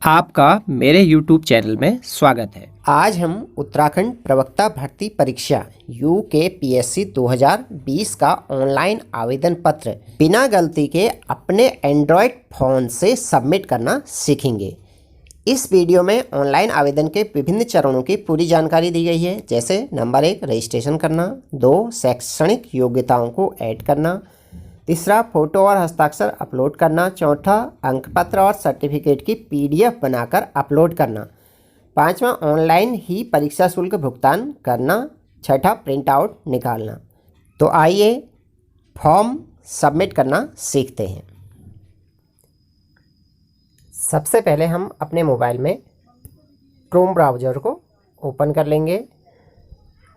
आपका मेरे YouTube channel में स्वागत है। आज हम उत्तराखंड प्रवक्ता भर्ती परीक्षा UKPSC 2020 का ऑनलाइन आवेदन पत्र बिना गलती के अपने एंड्रॉयड फ़ोन से सबमिट करना सीखेंगे। इस वीडियो में ऑनलाइन आवेदन के विभिन्न चरणों की पूरी जानकारी दी गई है, जैसे नंबर 1 रजिस्ट्रेशन करना, 2 शैक्षणिक योग्यताओं को ऐड करना, तीसरा फोटो और हस्ताक्षर अपलोड करना, चौथा अंकपत्र और सर्टिफिकेट की PDF बनाकर अपलोड करना, पांचवा ऑनलाइन ही परीक्षा शुल्क भुगतान करना, छठा प्रिंट आउट निकालना। तो आइए फॉर्म सबमिट करना सीखते हैं। सबसे पहले हम अपने मोबाइल में क्रोम ब्राउज़र को ओपन कर लेंगे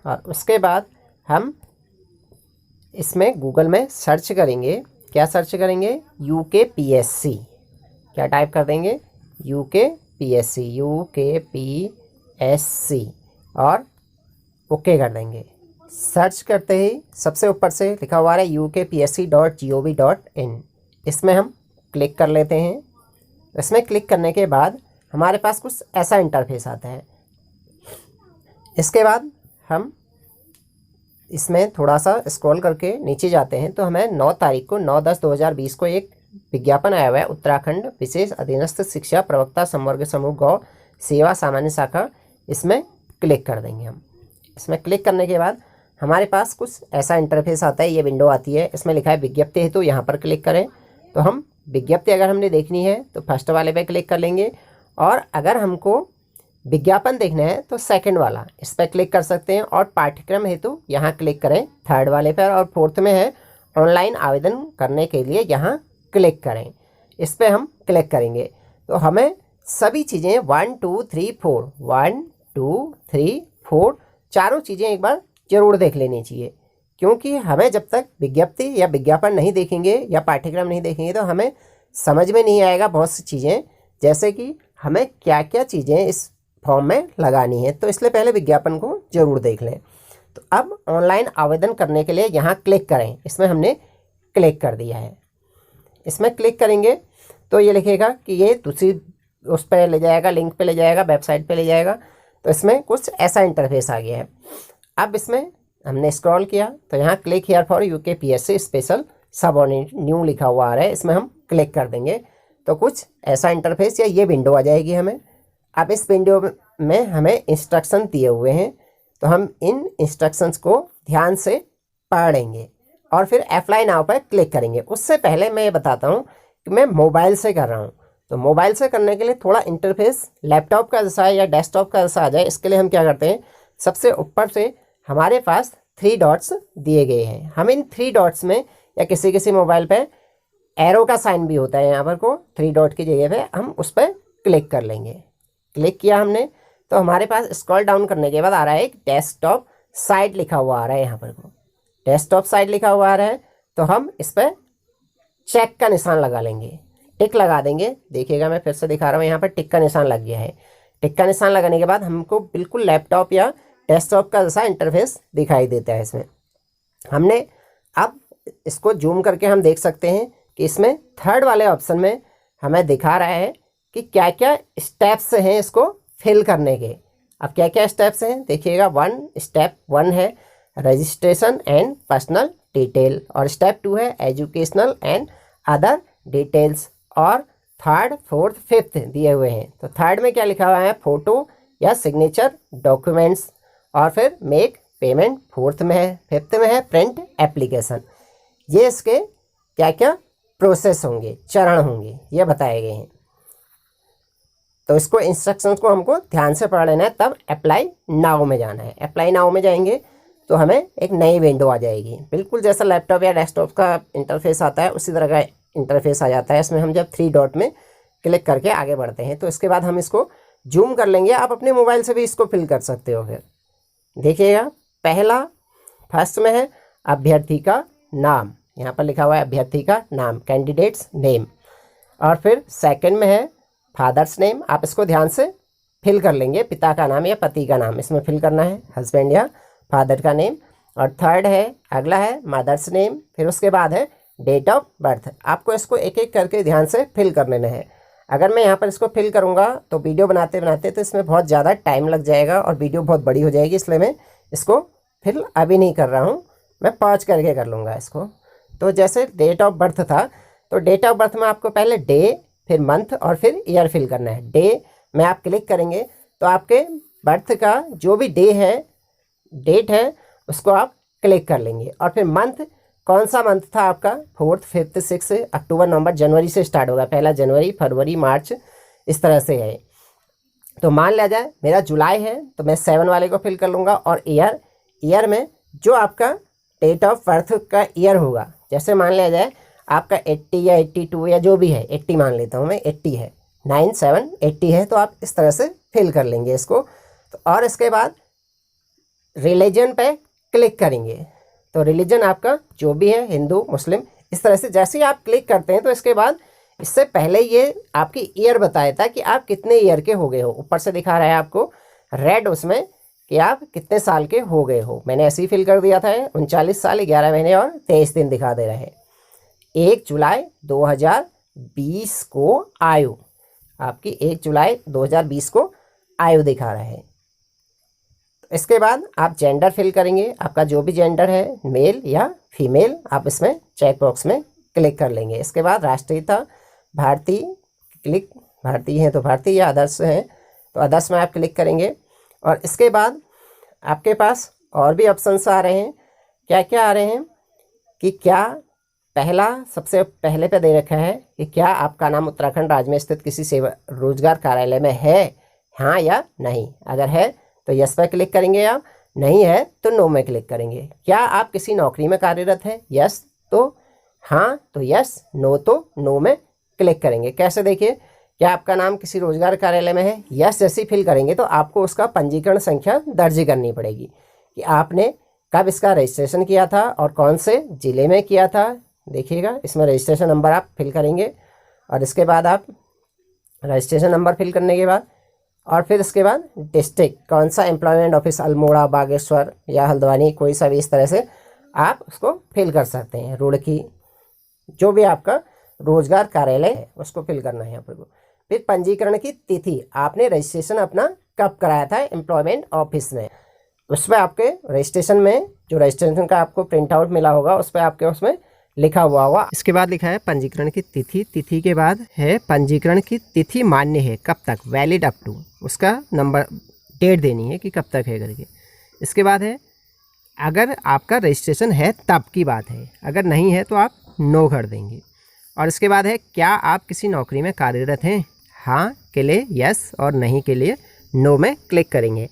और उसके बाद हम इसमें गूगल में सर्च करेंगे। क्या सर्च करेंगे? UKPSC। क्या टाइप कर देंगे? UKPSC और ओके कर देंगे। सर्च करते ही सबसे ऊपर से लिखा हुआ है ukpsc.gov.in। इसमें हम क्लिक कर लेते हैं। इसमें क्लिक करने के बाद हमारे पास कुछ ऐसा इंटरफेस आता है। इसके बाद हम इसमें थोड़ा सा स्क्रॉल करके नीचे जाते हैं तो हमें 9 तारीख को 9/10/2020 को एक विज्ञापन आया हुआ है, उत्तराखंड विशेष अधीनस्थ शिक्षा प्रवक्ता संवर्ग समूह गौ सेवा सामान्य शाखा। इसमें क्लिक कर देंगे हम। इसमें क्लिक करने के बाद हमारे पास कुछ ऐसा इंटरफेस आता है। ये विंडो आती है, इसमें लिखा है विज्ञप्ति है, तो यहाँ पर क्लिक करें। तो हम विज्ञप्ति अगर हमने देखनी है तो फर्स्ट वाले पे क्लिक कर लेंगे, और अगर हमको विज्ञापन देखना है तो सेकंड वाला इस पर क्लिक कर सकते हैं, और पाठ्यक्रम हेतु यहाँ क्लिक करें थर्ड वाले पर, और फोर्थ में है ऑनलाइन आवेदन करने के लिए यहाँ क्लिक करें। इस पर हम क्लिक करेंगे तो हमें सभी चीज़ें 1 2 3 4 चारों चीज़ें एक बार ज़रूर देख लेनी चाहिए, क्योंकि हमें जब तक विज्ञप्ति या विज्ञापन नहीं देखेंगे या पाठ्यक्रम नहीं देखेंगे तो हमें समझ में नहीं आएगा बहुत सी चीज़ें, जैसे कि हमें क्या क्या चीज़ें इस फॉर्म में लगानी है। तो इसलिए पहले विज्ञापन को ज़रूर देख लें। तो अब ऑनलाइन आवेदन करने के लिए यहाँ क्लिक करें। इसमें हमने क्लिक कर दिया है। इसमें क्लिक करेंगे तो ये लिखेगा कि ये दूसरी उस पर ले जाएगा, लिंक पे ले जाएगा, वेबसाइट पे ले जाएगा। तो इसमें कुछ ऐसा इंटरफेस आ गया है। अब इसमें हमने स्क्रॉल किया तो यहाँ click here for UKPSC special subordinate new लिखा हुआ आ रहा है। इसमें हम क्लिक कर देंगे तो कुछ ऐसा इंटरफेस या ये विंडो आ जाएगी हमें। अब इस विंडो में हमें इंस्ट्रक्शन दिए हुए हैं, तो हम इन इंस्ट्रक्शंस को ध्यान से पढ़ेंगे और फिर अप्लाई नाउ पर क्लिक करेंगे। उससे पहले मैं ये बताता हूँ कि मैं मोबाइल से कर रहा हूँ, तो मोबाइल से करने के लिए थोड़ा इंटरफेस लैपटॉप का जैसा है या डेस्कटॉप का जैसा आ जाए। इसके लिए हम क्या करते हैं, सबसे ऊपर से हमारे पास 3 डॉट्स दिए गए हैं। हम इन 3 डॉट्स में, या किसी मोबाइल पर एरो का साइन भी होता है यहाँ पर को, 3 डॉट की जगह पे हम उस पर क्लिक कर लेंगे। क्लिक किया हमने तो हमारे पास स्क्रॉल डाउन करने के बाद आ रहा है एक डेस्कटॉप साइट लिखा हुआ आ रहा है। यहाँ पर को डेस्कटॉप साइट लिखा हुआ आ रहा है, तो हम इस पर चेक का निशान लगा लेंगे, टिक लगा देंगे। देखिएगा मैं फिर से दिखा रहा हूँ, यहाँ पर टिक का निशान लग गया है। टिक का निशान लगाने के बाद हमको बिल्कुल लैपटॉप या डेस्कटॉप का जैसा इंटरफेस दिखाई देता है। इसमें हमने अब इसको जूम करके हम देख सकते हैं कि इसमें थर्ड वाले ऑप्शन में हमें दिखा रहा है कि क्या क्या स्टेप्स हैं इसको फिल करने के। अब क्या क्या स्टेप्स हैं देखिएगा। स्टेप 1 है रजिस्ट्रेशन एंड पर्सनल डिटेल, और स्टेप 2 है एजुकेशनल एंड अदर डिटेल्स, और थर्ड, फोर्थ, फिफ्थ दिए हुए हैं। तो थर्ड में क्या लिखा हुआ है, फोटो या सिग्नेचर डॉक्यूमेंट्स, और फिर मेक पेमेंट फोर्थ में है, फिफ्थ में है प्रिंट एप्लीकेशन। ये इसके क्या क्या प्रोसेस होंगे, चरण होंगे, ये बताए गए हैं। तो इसको इंस्ट्रक्शंस को हमको ध्यान से पढ़ लेना है, तब अप्लाई नाउ में जाना है। अप्लाई नाउ में जाएंगे तो हमें एक नई विंडो आ जाएगी, बिल्कुल जैसा लैपटॉप या डेस्कटॉप का इंटरफेस आता है उसी तरह का इंटरफेस आ जाता है। इसमें हम जब 3 डॉट में क्लिक करके आगे बढ़ते हैं तो इसके बाद हम इसको जूम कर लेंगे। आप अपने मोबाइल से भी इसको फिल कर सकते हो। फिर देखिएगा, पहला फर्स्ट में है अभ्यर्थी का नाम, यहाँ पर लिखा हुआ है अभ्यर्थी का नाम, कैंडिडेट्स नेम, और फिर सेकंड में है फादर्स नेम। आप इसको ध्यान से फिल कर लेंगे, पिता का नाम या पति का नाम इसमें फिल करना है, हस्बैंड या फादर का नेम। और थर्ड है, अगला है मदर्स नेम, फिर उसके बाद है डेट ऑफ बर्थ। आपको इसको एक एक करके ध्यान से फिल कर लेना है। अगर मैं यहाँ पर इसको फिल करूँगा तो वीडियो बनाते बनाते तो इसमें बहुत ज़्यादा टाइम लग जाएगा और वीडियो बहुत बड़ी हो जाएगी, इसलिए मैं इसको फिल अभी नहीं कर रहा हूँ, मैं पॉज करके कर लूँगा इसको। तो जैसे डेट ऑफ बर्थ था, तो डेट ऑफ बर्थ में आपको पहले डे, फिर मंथ और फिर ईयर फिल करना है। डे में आप क्लिक करेंगे तो आपके बर्थ का जो भी डे है, डेट है, उसको आप क्लिक कर लेंगे। और फिर मंथ, कौन सा मंथ था आपका, 4th, 5th, 6th, अक्टूबर, नवंबर, जनवरी से स्टार्ट होगा, पहला जनवरी, फरवरी, मार्च, इस तरह से है। तो मान लिया जाए मेरा जुलाई है तो मैं 7 वाले को फिल कर लूँगा। और ईयर में जो आपका डेट ऑफ बर्थ का ईयर होगा, जैसे मान लिया जाए आपका 80 या 82 या जो भी है, 80 मान लेता हूँ मैं, 80 है, 9, 7, 80 है, तो आप इस तरह से फिल कर लेंगे इसको। तो और इसके बाद रिलीजन पे क्लिक करेंगे, तो रिलीजन आपका जो भी है, हिंदू, मुस्लिम, इस तरह से जैसे ही आप क्लिक करते हैं तो इसके बाद इससे पहले ये आपकी ईयर बताया था कि आप कितने ईयर के हो गए हो, ऊपर से दिखा रहा है आपको रेड उसमें कि आप कितने साल के हो गए हो। मैंने ऐसे ही फिल कर दिया था, 39 साल 11 महीने और 23 दिन दिखा दे रहा है। 1 जुलाई 2020 को आयु आपकी 1 जुलाई 2020 को आयु दिखा रहा है। इसके बाद आप जेंडर फिल करेंगे, आपका जो भी जेंडर है, मेल या फीमेल, आप इसमें चेक बॉक्स में क्लिक कर लेंगे। इसके बाद राष्ट्रीयता भारतीय, भारतीय हैं तो भारतीय, या अदर्स हैं तो अदर्स में आप क्लिक करेंगे। और इसके बाद आपके पास और भी ऑप्शंस आ रहे हैं। क्या क्या आ रहे हैं कि क्या पहला, सबसे पहले पे दे रखा है कि क्या आपका नाम उत्तराखंड राज्य में स्थित किसी सेवा रोजगार कार्यालय में है, हाँ या नहीं। अगर है तो यस पर क्लिक करेंगे आप, नहीं है तो नो में क्लिक करेंगे। क्या आप किसी नौकरी में कार्यरत हैं, यस तो हाँ, तो यस, नो तो नो में क्लिक करेंगे। कैसे देखिए, क्या आपका नाम किसी रोजगार कार्यालय में है, यस जैसे फिल करेंगे तो आपको उसका पंजीकरण संख्या दर्ज करनी पड़ेगी कि आपने कब इसका रजिस्ट्रेशन किया था और कौन से ज़िले में किया था। देखिएगा इसमें रजिस्ट्रेशन नंबर आप फिल करेंगे और इसके बाद आप रजिस्ट्रेशन नंबर फिल करने के बाद और फिर इसके बाद डिस्ट्रिक्ट, कौन सा एम्प्लॉयमेंट ऑफिस, अल्मोड़ा, बागेश्वर या हल्द्वानी, कोई सा भी इस तरह से आप उसको फिल कर सकते हैं। रुड़की, जो भी आपका रोजगार कार्यालय है उसको फिल करना है यहाँ पर। फिर पंजीकरण की तिथि, आपने रजिस्ट्रेशन अपना कब कराया था एम्प्लॉयमेंट ऑफिस में, उस पर आपके रजिस्ट्रेशन में जो रजिस्ट्रेशन का आपको प्रिंट आउट मिला होगा उस पर आपके उसमें लिखा हुआ होगा। इसके बाद लिखा है पंजीकरण की तिथि, तिथि के बाद है पंजीकरण की तिथि मान्य है कब तक, वैलिड अप टू, उसका नंबर, डेट देनी है कि कब तक है करके। इसके बाद है अगर आपका रजिस्ट्रेशन है तब की बात है, अगर नहीं है तो आप नो कर देंगे। और इसके बाद है क्या आप किसी नौकरी में कार्यरत हैं, हाँ के लिए यस और नहीं के लिए नो में क्लिक करेंगे।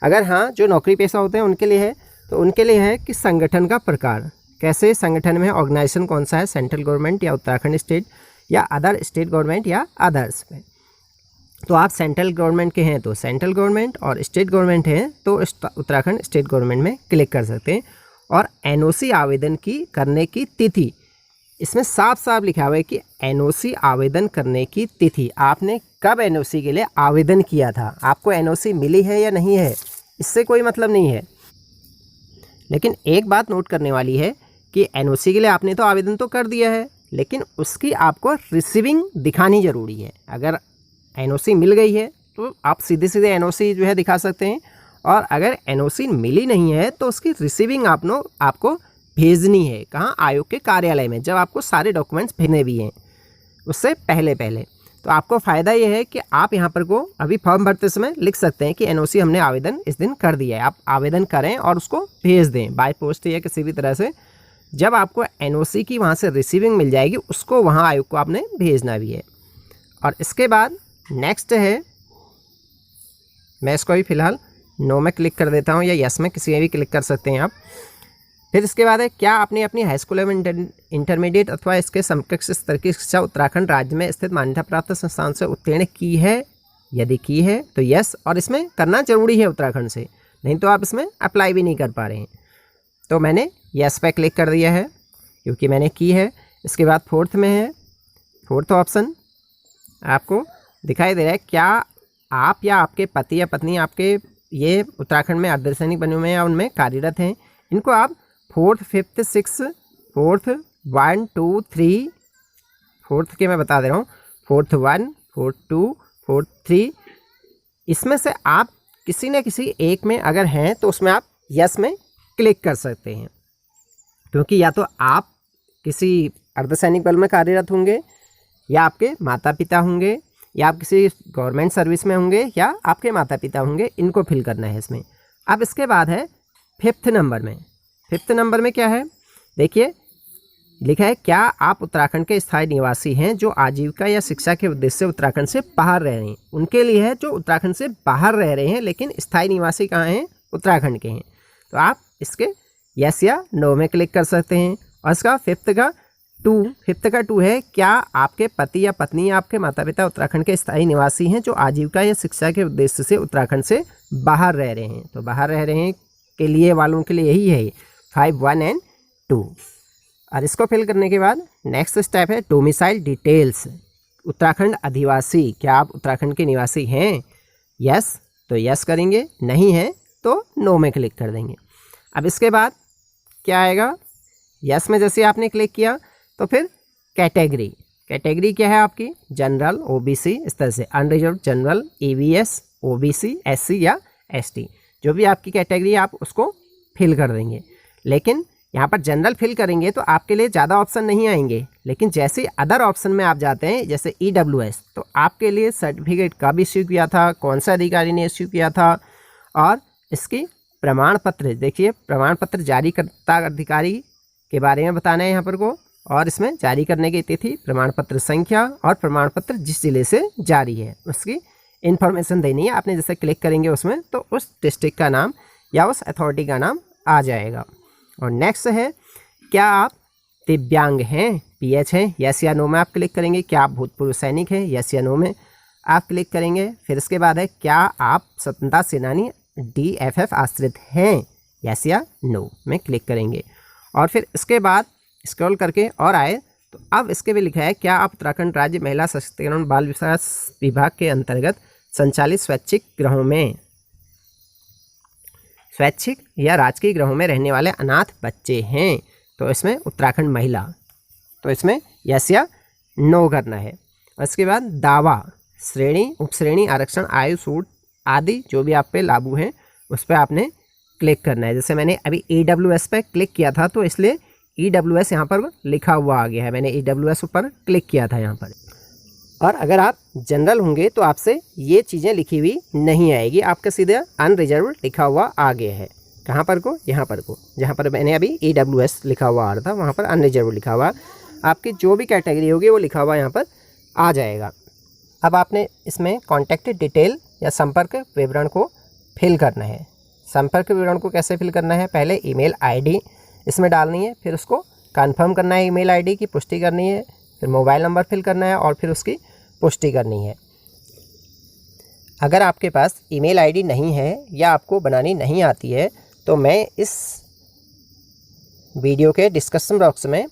अगर हाँ, जो नौकरी पेशा होते हैं उनके लिए है तो उनके लिए है कि संगठन का प्रकार, कैसे संगठन में ऑर्गेनाइजेशन कौन सा है, सेंट्रल गवर्नमेंट या उत्तराखंड स्टेट या अदर स्टेट गवर्नमेंट या अदर्स में। तो आप सेंट्रल गवर्नमेंट के हैं तो सेंट्रल गवर्नमेंट और स्टेट गवर्नमेंट हैं तो उत्तराखंड स्टेट गवर्नमेंट में क्लिक कर सकते हैं। और एनओसी आवेदन की करने की तिथि, इसमें साफ साफ लिखा हुआ है कि एनओसी आवेदन करने की तिथि, आपने कब एनओसी के लिए आवेदन किया था, आपको एनओसी मिली है या नहीं है, इससे कोई मतलब नहीं है। लेकिन एक बात नोट करने वाली है कि एनओसी के लिए आपने तो आवेदन तो कर दिया है, लेकिन उसकी आपको रिसीविंग दिखानी ज़रूरी है। अगर एनओसी मिल गई है तो आप सीधे सीधे एनओसी जो है दिखा सकते हैं, और अगर एनओसी मिली नहीं है तो उसकी रिसीविंग आपको भेजनी है, कहाँ, आयोग के कार्यालय में, जब आपको सारे डॉक्यूमेंट्स भेजने भी हैं उससे पहले। तो आपको फ़ायदा ये है कि आप यहाँ पर को अभी फॉर्म भरते समय लिख सकते हैं कि एनओसी हमने आवेदन इस दिन कर दिया है, आप आवेदन करें और उसको भेज दें बाय पोस्ट या किसी भी तरह से। जब आपको एनओसी की वहाँ से रिसीविंग मिल जाएगी उसको वहाँ आयोग को आपने भेजना भी है। और इसके बाद नेक्स्ट है, मैं इसको भी फ़िलहाल नो में क्लिक कर देता हूँ या यस में, किसी में भी क्लिक कर सकते हैं आप। फिर इसके बाद है क्या आपने अपनी हाई स्कूल एवं इंटरमीडिएट अथवा इसके समकक्ष स्तर की शिक्षा उत्तराखंड राज्य में स्थित मान्यता प्राप्त संस्थान से उत्तीर्ण की है, यदि की है तो यस, और इसमें करना जरूरी है उत्तराखंड से, नहीं तो आप इसमें अप्लाई भी नहीं कर पा रहे हैं। तो मैंने यस पे क्लिक कर दिया है क्योंकि मैंने की है। इसके बाद फोर्थ में है, फोर्थ ऑप्शन आपको दिखाई दे रहा है, क्या आप या आपके पति या पत्नी आपके ये उत्तराखंड में अर्धसैनिक बने हुए हैं या उनमें कार्यरत हैं, इनको आप 4th, 5th, 6th, 4th 1 2 3, 4th के मैं बता दे रहा हूँ, 4th 1, 4 2 4 3, इसमें से आप किसी न किसी एक में अगर हैं तो उसमें आप यस में क्लिक कर सकते हैं, क्योंकि या तो आप किसी अर्धसैनिक बल में कार्यरत होंगे, या आपके माता पिता होंगे, या आप किसी गवर्नमेंट सर्विस में होंगे, या आपके माता पिता होंगे, इनको फिल करना है इसमें। अब इसके बाद है 5th नंबर में। 5th नंबर में क्या है, देखिए लिखा है क्या आप उत्तराखंड के स्थायी निवासी हैं जो आजीविका या शिक्षा के उद्देश्य से उत्तराखंड से बाहर रह रहे हैं। उनके लिए है जो उत्तराखंड से बाहर रह रहे हैं लेकिन स्थायी निवासी कहाँ हैं, उत्तराखंड के हैं। तो आप इसके यस या नो में क्लिक कर सकते हैं। और इसका 5th का 2 है क्या आपके पति या पत्नी या आपके माता पिता उत्तराखंड के स्थायी निवासी हैं जो आजीविका या शिक्षा के उद्देश्य से उत्तराखंड से बाहर रह रहे हैं। तो बाहर रह रहे हैं के लिए वालों के लिए यही है 5 1 एंड 2। और इसको फिल करने के बाद नेक्स्ट स्टेप है डोमिसाइल डिटेल्स। उत्तराखंड अधिवासी, क्या आप उत्तराखंड के निवासी हैं? यस तो यस करेंगे, नहीं है तो नो में क्लिक कर देंगे। अब इसके बाद क्या आएगा, यस में जैसे आपने क्लिक किया तो फिर कैटेगरी क्या है आपकी, जनरल, ओबीसी, इस तरह से अनरिजर्व, जनरल, ईवीएस, ओबीसी, एससी या एसटी, जो भी आपकी कैटेगरी आप उसको फिल कर देंगे। लेकिन यहाँ पर जनरल फिल करेंगे तो आपके लिए ज़्यादा ऑप्शन नहीं आएंगे, लेकिन जैसे अदर ऑप्शन में आप जाते हैं जैसे EWS, तो आपके लिए सर्टिफिकेट कब इश्यू किया था, कौन सा अधिकारी ने इश्यू किया था, और इसकी प्रमाण पत्र, देखिए प्रमाण पत्र जारी करता अधिकारी के बारे में बताना है यहाँ पर को, और इसमें जारी करने की तिथि, प्रमाण पत्र संख्या और प्रमाण पत्र जिस जिले से जारी है उसकी इन्फॉर्मेशन देनी है। आपने जैसे क्लिक करेंगे उसमें तो उस डिस्ट्रिक्ट का नाम या उस अथॉरिटी का नाम आ जाएगा। और नेक्स्ट है क्या आप दिव्यांग हैं, PH हैं, यस या नो में आप क्लिक करेंगे। क्या आप भूतपूर्व सैनिक हैं, यस या नो में आप क्लिक करेंगे। फिर इसके बाद है क्या आप स्वतंत्रता सेनानी DFF आश्रित हैं, यस या नो में क्लिक करेंगे। और फिर इसके बाद स्क्रॉल करके और आए तो अब इसके भी लिखा है क्या आप उत्तराखंड राज्य महिला सशक्तिकरण बाल विकास विभाग के अंतर्गत संचालित स्वैच्छिक या राजकीय गृहों में रहने वाले अनाथ बच्चे हैं। तो इसमें उत्तराखंड महिला, तो इसमें यस या नो करना है। और इसके बाद दावा, श्रेणी, उपश्रेणी, आरक्षण, आयु, छूट आदि जो भी आप पे लागू हैं उस पर आपने क्लिक करना है। जैसे मैंने अभी EWS पे क्लिक किया था तो इसलिए EWS यहाँ पर लिखा हुआ आ गया है, मैंने EWS ऊपर क्लिक किया था यहाँ पर। और अगर आप जनरल होंगे तो आपसे ये चीज़ें लिखी हुई नहीं आएगी, आपका सीधा अनरिजर्व लिखा हुआ आ गया है। कहाँ पर को, यहाँ पर को, जहाँ पर मैंने अभी EWS लिखा हुआ आ रहा था वहाँ पर अनरिजर्व लिखा हुआ, आपकी जो भी कैटेगरी होगी वो लिखा हुआ यहाँ पर आ जाएगा। अब आपने इसमें कॉन्टैक्ट डिटेल या संपर्क विवरण को फिल करना है। संपर्क विवरण को कैसे फिल करना है, पहले ईमेल ID इसमें डालनी है, फिर उसको कंफर्म करना है, ईमेल ID की पुष्टि करनी है, फिर मोबाइल नंबर फिल करना है और फिर उसकी पुष्टि करनी है। अगर आपके पास ईमेल ID नहीं है या आपको बनानी नहीं आती है तो मैं इस वीडियो के डिस्क्रिप्शन बॉक्स में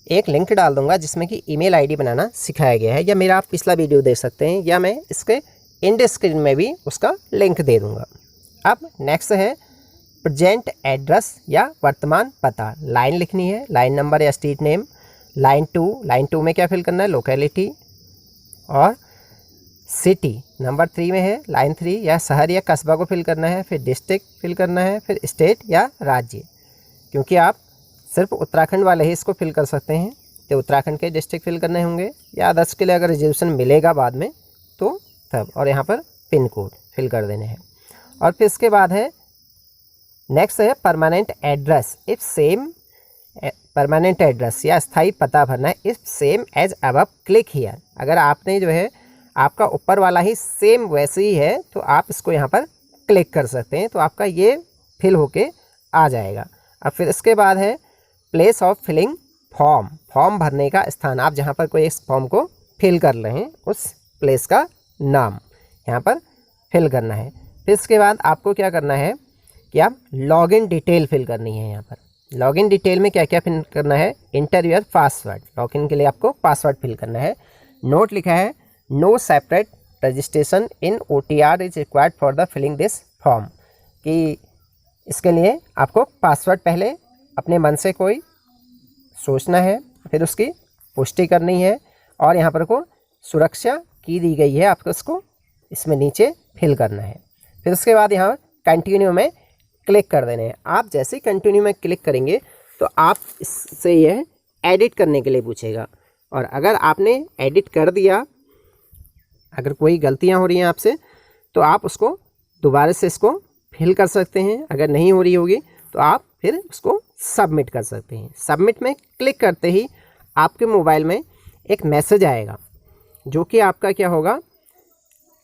एक लिंक डाल दूंगा जिसमें कि ईमेल ID बनाना सिखाया गया है, या मेरा आप पिछला वीडियो देख सकते हैं, या मैं इसके एंड स्क्रीन में भी उसका लिंक दे दूंगा। अब नेक्स्ट है प्रेजेंट एड्रेस या वर्तमान पता, लाइन लिखनी है, लाइन नंबर या स्ट्रीट नेम। लाइन 2 में क्या फिल करना है, लोकेलिटी और सिटी। नंबर 3 में है लाइन 3 या शहर या कस्बा को फिल करना है, फिर डिस्ट्रिक्ट फिल करना है, फिर स्टेट या राज्य। क्योंकि आप सिर्फ उत्तराखंड वाले ही इसको फिल कर सकते हैं तो उत्तराखंड के डिस्ट्रिक्ट फिल करने होंगे, या अदर्स के लिए अगर रिजर्वेशन मिलेगा बाद में तो तब। और यहाँ पर पिन कोड फिल कर देने हैं। और फिर इसके बाद है नेक्स्ट है permanent address, if same permanent address या स्थायी पता भरना है, if same as above click here. अगर आपने जो है आपका ऊपर वाला ही सेम वैसे ही है तो आप इसको यहाँ पर क्लिक कर सकते हैं, तो आपका ये फिल होके आ जाएगा। अब फिर इसके बाद है place of filling form, form भरने का स्थान, आप जहाँ पर कोई इस फॉर्म को फिल कर रहे हैं उस प्लेस का नाम यहाँ पर फिल करना है। फिर इसके बाद आपको क्या करना है कि आप लॉगिन डिटेल फिल करनी है। यहाँ पर लॉगिन डिटेल में क्या क्या फिल करना है, इंटर योर पासवर्ड, लॉगिन के लिए आपको पासवर्ड फिल करना है। नोट लिखा है no separate registration in OTR is required for the filling this form, कि इसके लिए आपको पासवर्ड पहले अपने मन से कोई सोचना है, फिर उसकी पुष्टि करनी है, और यहाँ पर को सुरक्षा की दी गई है, आपको उसको इसमें नीचे फिल करना है। फिर उसके बाद यहाँ कंटिन्यू में क्लिक कर देना है। आप जैसे ही कंटिन्यू में क्लिक करेंगे तो आप इससे यह एडिट करने के लिए पूछेगा, और अगर आपने एडिट कर दिया, अगर कोई गलतियाँ हो रही हैं आपसे, तो आप उसको दोबारा से इसको फिल कर सकते हैं। अगर नहीं हो रही होगी तो आप फिर उसको सबमिट कर सकते हैं। सबमिट में क्लिक करते ही आपके मोबाइल में एक मैसेज आएगा, जो कि आपका क्या होगा,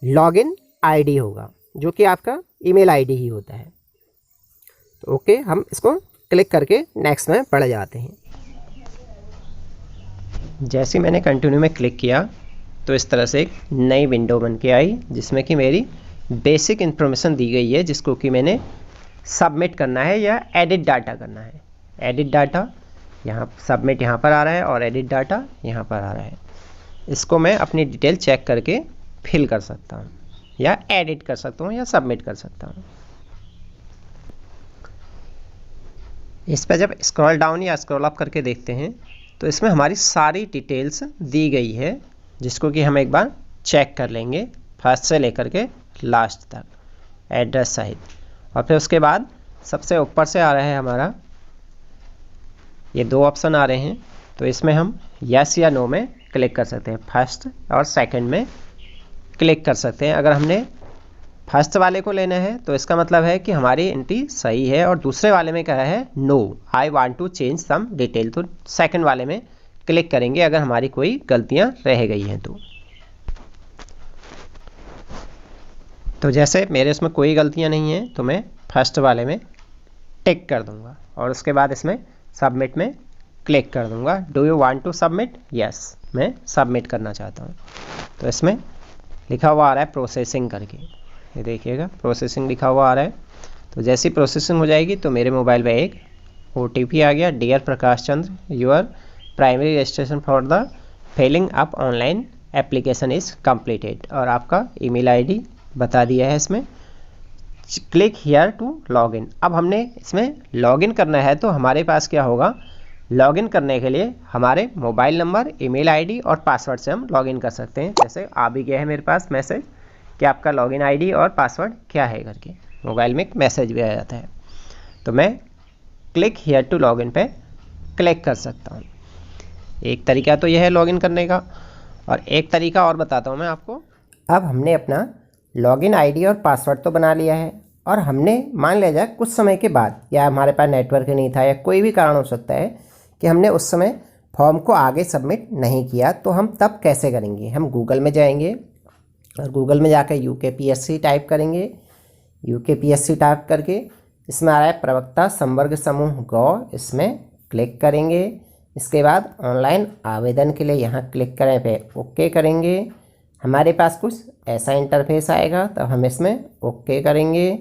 लॉगिन आईडी होगा, जो कि आपका ईमेल आईडी ही होता है। तो ओके, हम इसको क्लिक करके नेक्स्ट में पढ़ जाते हैं। जैसे मैंने कंटिन्यू में क्लिक किया तो इस तरह से एक नई विंडो बन के आई, जिसमें कि मेरी बेसिक इन्फॉर्मेशन दी गई है, जिसको कि मैंने सबमिट करना है या एडिट डाटा करना है। एडिट डाटा यहाँ, सबमिट यहाँ पर आ रहा है और एडिट डाटा यहाँ पर आ रहा है। इसको मैं अपनी डिटेल चेक करके फिल कर सकता हूँ या एडिट कर सकता हूँ या सबमिट कर सकता हूँ। इस पर जब स्क्रॉल डाउन या स्क्रॉल अप करके देखते हैं तो इसमें हमारी सारी डिटेल्स दी गई है, जिसको कि हम एक बार चेक कर लेंगे फर्स्ट से लेकर के लास्ट तक एड्रेस सहित। और फिर उसके बाद सबसे ऊपर से आ रहा है हमारा, ये दो ऑप्शन आ रहे हैं, तो इसमें हम यस या नो में क्लिक कर सकते हैं। फर्स्ट और सेकंड में क्लिक कर सकते हैं। अगर हमने फर्स्ट वाले को लेना है तो इसका मतलब है कि हमारी एंट्री सही है, और दूसरे वाले में क्या है, no I want to change some detail, तो सेकंड वाले में क्लिक करेंगे अगर हमारी कोई गलतियां रह गई हैं तो जैसे मेरे इसमें कोई गलतियां नहीं हैं तो मैं फर्स्ट वाले में टिक कर दूंगा, और उसके बाद इसमें सबमिट में क्लिक कर दूंगा। Do you want to submit, yes, मैं सबमिट करना चाहता हूँ। तो इसमें लिखा हुआ आ रहा है प्रोसेसिंग करके, ये देखिएगा प्रोसेसिंग लिखा हुआ आ रहा है। तो जैसी प्रोसेसिंग हो जाएगी तो मेरे मोबाइल में एक OTP आ गया, dear Prakash Chandra, your primary registration for the filling up online application is completed, और आपका ईमेल आईडी बता दिया है इसमें। Click here to login. अब हमने इसमें लॉगिन करना है तो हमारे पास क्या होगा, लॉगिन करने के लिए हमारे मोबाइल नंबर, ईमेल आईडी और पासवर्ड से हम लॉगिन कर सकते हैं। जैसे आ भी गया है मेरे पास मैसेज कि आपका लॉगिन आईडी और पासवर्ड क्या है करके, मोबाइल में एक मैसेज भी आ जाता है। तो मैं क्लिक हियर टू लॉगिन पे क्लिक कर सकता हूँ। एक तरीका तो यह है लॉगिन करने का, और एक तरीका और बताता हूँ मैं आपको। अब हमने अपना लॉगिन आईडी और पासवर्ड तो बना लिया है, और हमने मान लिया जाए कुछ समय के बाद, या हमारे पास नेटवर्क नहीं था या कोई भी कारण हो सकता है कि हमने उस समय फॉर्म को आगे सबमिट नहीं किया, तो हम तब कैसे करेंगे। हम गूगल में जाएंगे और गूगल में जाकर UKPSC टाइप करेंगे। UKPSC टाइप करके इसमें आ रहा है प्रवक्ता संवर्ग समूह गौ, इसमें क्लिक करेंगे। इसके बाद ऑनलाइन आवेदन के लिए यहाँ क्लिक करें, पे ओके करेंगे। हमारे पास कुछ ऐसा इंटरफेस आएगा, तब हम इसमें ओके करेंगे।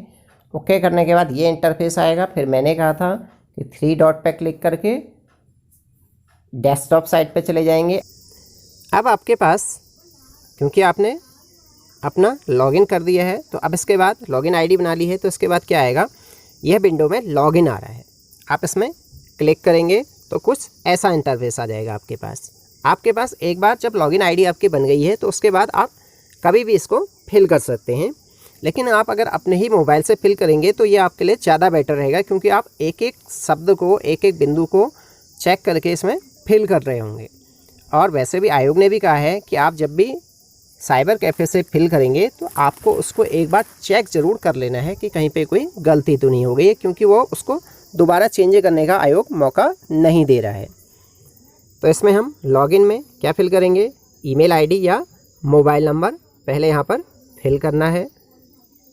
ओके करने के बाद ये इंटरफेस आएगा। फिर मैंने कहा था कि 3 डॉट पे क्लिक करके डेस्कटॉप साइट पे चले जाएंगे। अब आपके पास, क्योंकि आपने अपना लॉगिन कर दिया है, तो अब इसके बाद लॉगिन आईडी बना ली है, तो इसके बाद क्या आएगा, यह विंडो में लॉगिन आ रहा है। आप इसमें क्लिक करेंगे तो कुछ ऐसा इंटरफेस आ जाएगा आपके पास। आपके पास एक बार जब लॉगिन आईडी आपकी बन गई है तो उसके बाद आप कभी भी इसको फिल कर सकते हैं, लेकिन आप अगर अपने ही मोबाइल से फिल करेंगे तो ये आपके लिए ज़्यादा बेटर रहेगा, क्योंकि आप एक एक शब्द को, एक एक बिंदु को चेक करके इसमें फिल कर रहे होंगे। और वैसे भी आयोग ने भी कहा है कि आप जब भी साइबर कैफ़े से फिल करेंगे तो आपको उसको एक बार चेक ज़रूर कर लेना है कि कहीं पे कोई गलती तो नहीं हो गई है, क्योंकि वो उसको दोबारा चेंज करने का आयोग मौका नहीं दे रहा है। तो इसमें हम लॉगिन में क्या फिल करेंगे, ईमेल आईडी या मोबाइल नंबर पहले यहाँ पर फिल करना है,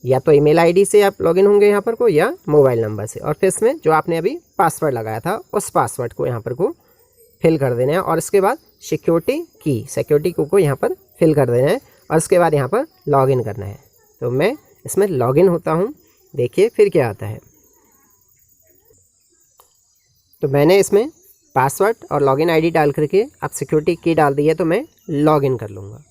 या तो ईमेल आईडी से आप लॉगिन होंगे यहाँ पर को, या मोबाइल नंबर से। और फिर इसमें जो आपने अभी पासवर्ड लगाया था उस पासवर्ड को यहाँ पर को फिल कर देना है, और इसके बाद सिक्योरिटी को यहाँ पर फिल कर देना है, और इसके बाद यहाँ पर लॉगिन करना है। तो मैं इसमें लॉगिन होता हूँ, देखिए फिर क्या आता है। तो मैंने इसमें पासवर्ड और लॉगिन आईडी डाल करके अब सिक्योरिटी की डाल दी है, तो मैं लॉगिन कर लूँगा।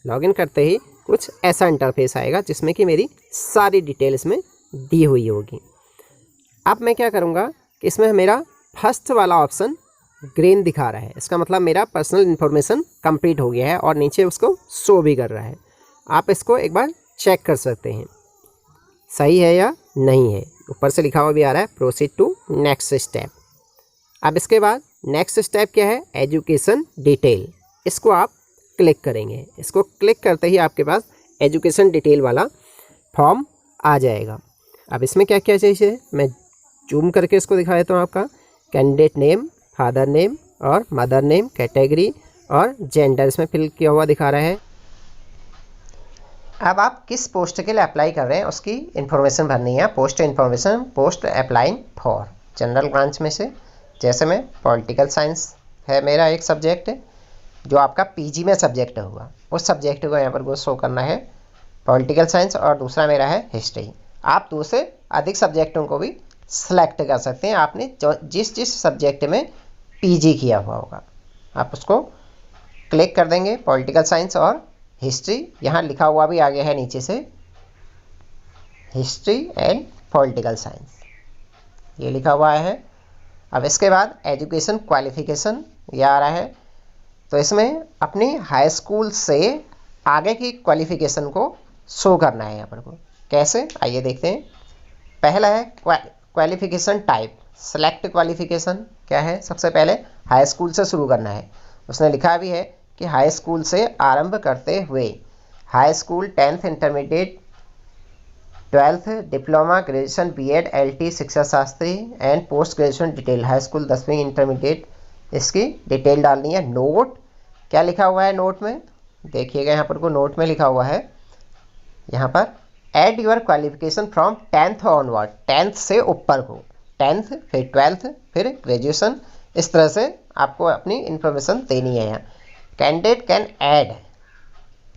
लॉगिन करते ही कुछ ऐसा इंटरफेस आएगा जिसमें कि मेरी सारी डिटेल इसमें दी हुई होगी। अब मैं क्या करूँगा कि इसमें मेरा फर्स्ट वाला ऑप्शन ग्रीन दिखा रहा है, इसका मतलब मेरा पर्सनल इन्फॉर्मेशन कंप्लीट हो गया है और नीचे उसको शो भी कर रहा है। आप इसको एक बार चेक कर सकते हैं सही है या नहीं है। ऊपर से लिखा हुआ भी आ रहा है प्रोसीड टू नेक्स्ट स्टेप। अब इसके बाद नेक्स्ट स्टेप क्या है, एजुकेशन डिटेल। इसको आप क्लिक करेंगे। इसको क्लिक करते ही आपके पास एजुकेशन डिटेल वाला फॉर्म आ जाएगा। अब इसमें क्या क्या चाहिए, मैं जूम करके इसको दिखा देता हूँ। आपका कैंडिडेट नेम, फादर नेम और मदर नेम, कैटेगरी और जेंडर इसमें फिल किया हुआ दिखा रहा है। अब आप किस पोस्ट के लिए अप्लाई कर रहे हैं उसकी इन्फॉर्मेशन भरनी है। Post information, post applying for general branch में से, जैसे मैं पॉलिटिकल साइंस है मेरा एक सब्जेक्ट जो आपका पीजी में सब्जेक्ट होगा, उस सब्जेक्ट को यहाँ पर को शो करना है पॉलिटिकल साइंस, और दूसरा मेरा है हिस्ट्री। आप दो से अधिक सब्जेक्टों को भी सिलेक्ट कर सकते हैं। आपने जिस जिस सब्जेक्ट में पीजी किया हुआ होगा आप उसको क्लिक कर देंगे। पॉलिटिकल साइंस और हिस्ट्री, यहाँ लिखा हुआ भी आ गया है नीचे से, हिस्ट्री एंड पॉलिटिकल साइंस ये लिखा हुआ है। अब इसके बाद एजुकेशन क्वालिफिकेशन ये आ रहा है, तो इसमें अपनी हाई स्कूल से आगे की क्वालिफिकेशन को शो करना है यहाँ पर को। कैसे, आइए देखते हैं। पहला है क्वालिफिकेशन टाइप, सेलेक्ट क्वालिफिकेशन क्या है। सबसे पहले हाई स्कूल से शुरू करना है। उसने लिखा भी है कि हाई स्कूल से आरंभ करते हुए high school, 10th intermediate, 12th diploma, graduation, B Ed, L T, शिक्षा शास्त्री and post graduation detail. High school, 10वीं इंटरमीडिएट, इसकी डिटेल डालनी है। नोट क्या लिखा हुआ है नोट में, देखिएगा यहाँ पर को नोट में लिखा हुआ है, यहाँ पर add your qualification from 10th onward, 10th से ऊपर को, 10th फिर 12th फिर ग्रेजुएशन, इस तरह से आपको अपनी इंफॉर्मेशन देनी है यहाँ। कैंडिडेट कैन ऐड,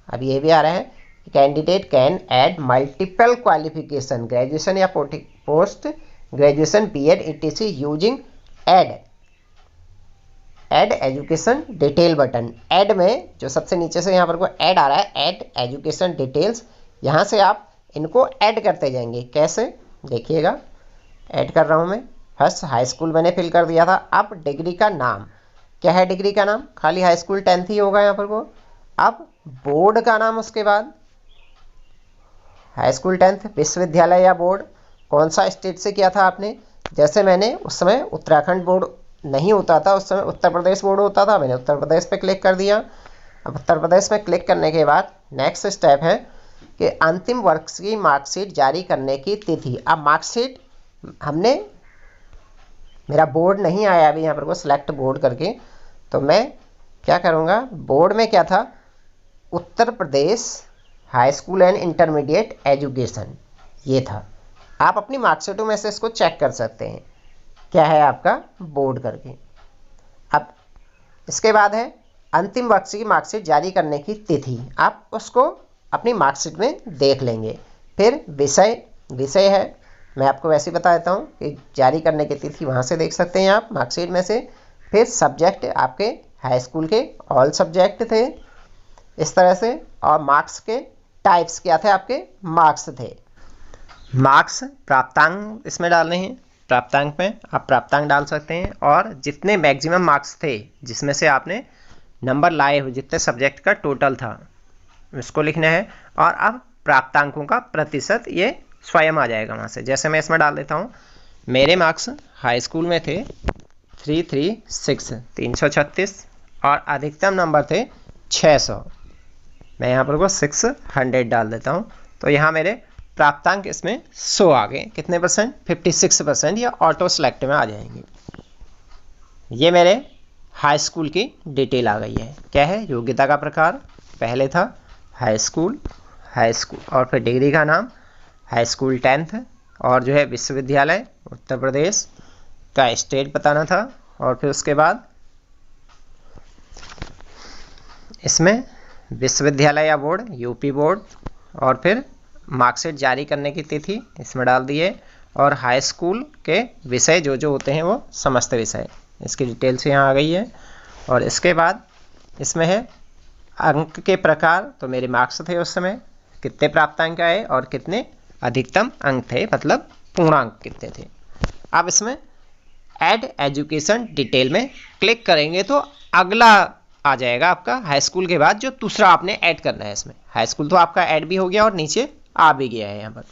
अब ये भी आ रहा है कि candidate can add multiple qualification, graduation या post graduation, B Ed, E T C using add education detail button. Add में जो सबसे नीचे से यहाँ पर को ऐड आ रहा है, ऐड एजुकेशन डिटेल्स, यहाँ से आप इनको ऐड करते जाएंगे। कैसे, देखिएगा ऐड कर रहा हूँ मैं। फर्स्ट हाई स्कूल मैंने फिल कर दिया था। अब डिग्री का नाम क्या है, डिग्री का नाम खाली हाई स्कूल 10th ही होगा यहाँ पर को। अब बोर्ड का नाम, उसके बाद हाई स्कूल 10th, विश्वविद्यालय या बोर्ड, कौन सा स्टेट से किया था आपने। जैसे मैंने उस समय उत्तराखंड बोर्ड नहीं होता था, उस समय उत्तर प्रदेश बोर्ड होता था, मैंने उत्तर प्रदेश पे क्लिक कर दिया। अब उत्तर प्रदेश में क्लिक करने के बाद नेक्स्ट स्टेप है कि अंतिम वर्ष की मार्कशीट जारी करने की तिथि। अब मार्कशीट हमने, मेरा बोर्ड नहीं आया अभी यहाँ पर को सिलेक्ट बोर्ड करके, तो मैं क्या करूँगा, बोर्ड में क्या था, Uttar Pradesh high school and intermediate education ये था। आप अपनी मार्कशीटों में से इसको चेक कर सकते हैं क्या है आपका बोर्ड करके। अब इसके बाद है अंतिम वर्ष की मार्कशीट जारी करने की तिथि, आप उसको अपनी मार्कशीट में देख लेंगे। फिर विषय है, मैं आपको वैसे ही बता देता हूँ कि जारी करने की तिथि वहाँ से देख सकते हैं आप मार्कशीट में से। फिर सब्जेक्ट आपके हाई स्कूल के ऑल सब्जेक्ट थे इस तरह से, और मार्क्स के टाइप्स क्या थे, आपके मार्क्स थे। मार्क्स प्राप्तांक इसमें डालने हैं, प्राप्तांक में आप प्राप्तांक डाल सकते हैं, और जितने मैक्सिमम मार्क्स थे जिसमें से आपने नंबर लाए हो, जितने सब्जेक्ट का टोटल था इसको लिखना है। और अब प्राप्तांकों का प्रतिशत ये स्वयं आ जाएगा वहाँ से। जैसे मैं इसमें डाल देता हूँ, मेरे मार्क्स हाई स्कूल में थे 336 336 और अधिकतम नंबर थे 600, मैं यहाँ पर को 600 डाल देता हूँ, तो यहाँ मेरे प्राप्तांक इसमें 100 आ गए। कितने परसेंट, 56%, या ऑटो सेलेक्ट में आ जाएंगे। ये मेरे हाई स्कूल की डिटेल आ गई है। क्या है, योग्यता का प्रकार पहले था हाई स्कूल, और फिर डिग्री का नाम हाई स्कूल 10th, और जो है विश्वविद्यालय उत्तर प्रदेश का स्टेट बताना था, और फिर उसके बाद इसमें विश्वविद्यालय या बोर्ड यूपी बोर्ड, और फिर मार्कशीट जारी करने की तिथि इसमें डाल दिए, और हाई स्कूल के विषय जो जो होते हैं वो समस्त विषय, इसकी डिटेल्स यहाँ आ गई है। और इसके बाद इसमें है अंक के प्रकार, तो मेरे मार्क्स थे उस समय कितने प्राप्तांक आए और कितने अधिकतम अंक थे, मतलब पूर्णांक कितने थे। अब इसमें ऐड एजुकेशन डिटेल में क्लिक करेंगे तो अगला आ जाएगा आपका हाई स्कूल के बाद जो दूसरा आपने ऐड करना है। इसमें हाई स्कूल तो आपका ऐड भी हो गया और नीचे आ भी गया है। यहाँ पर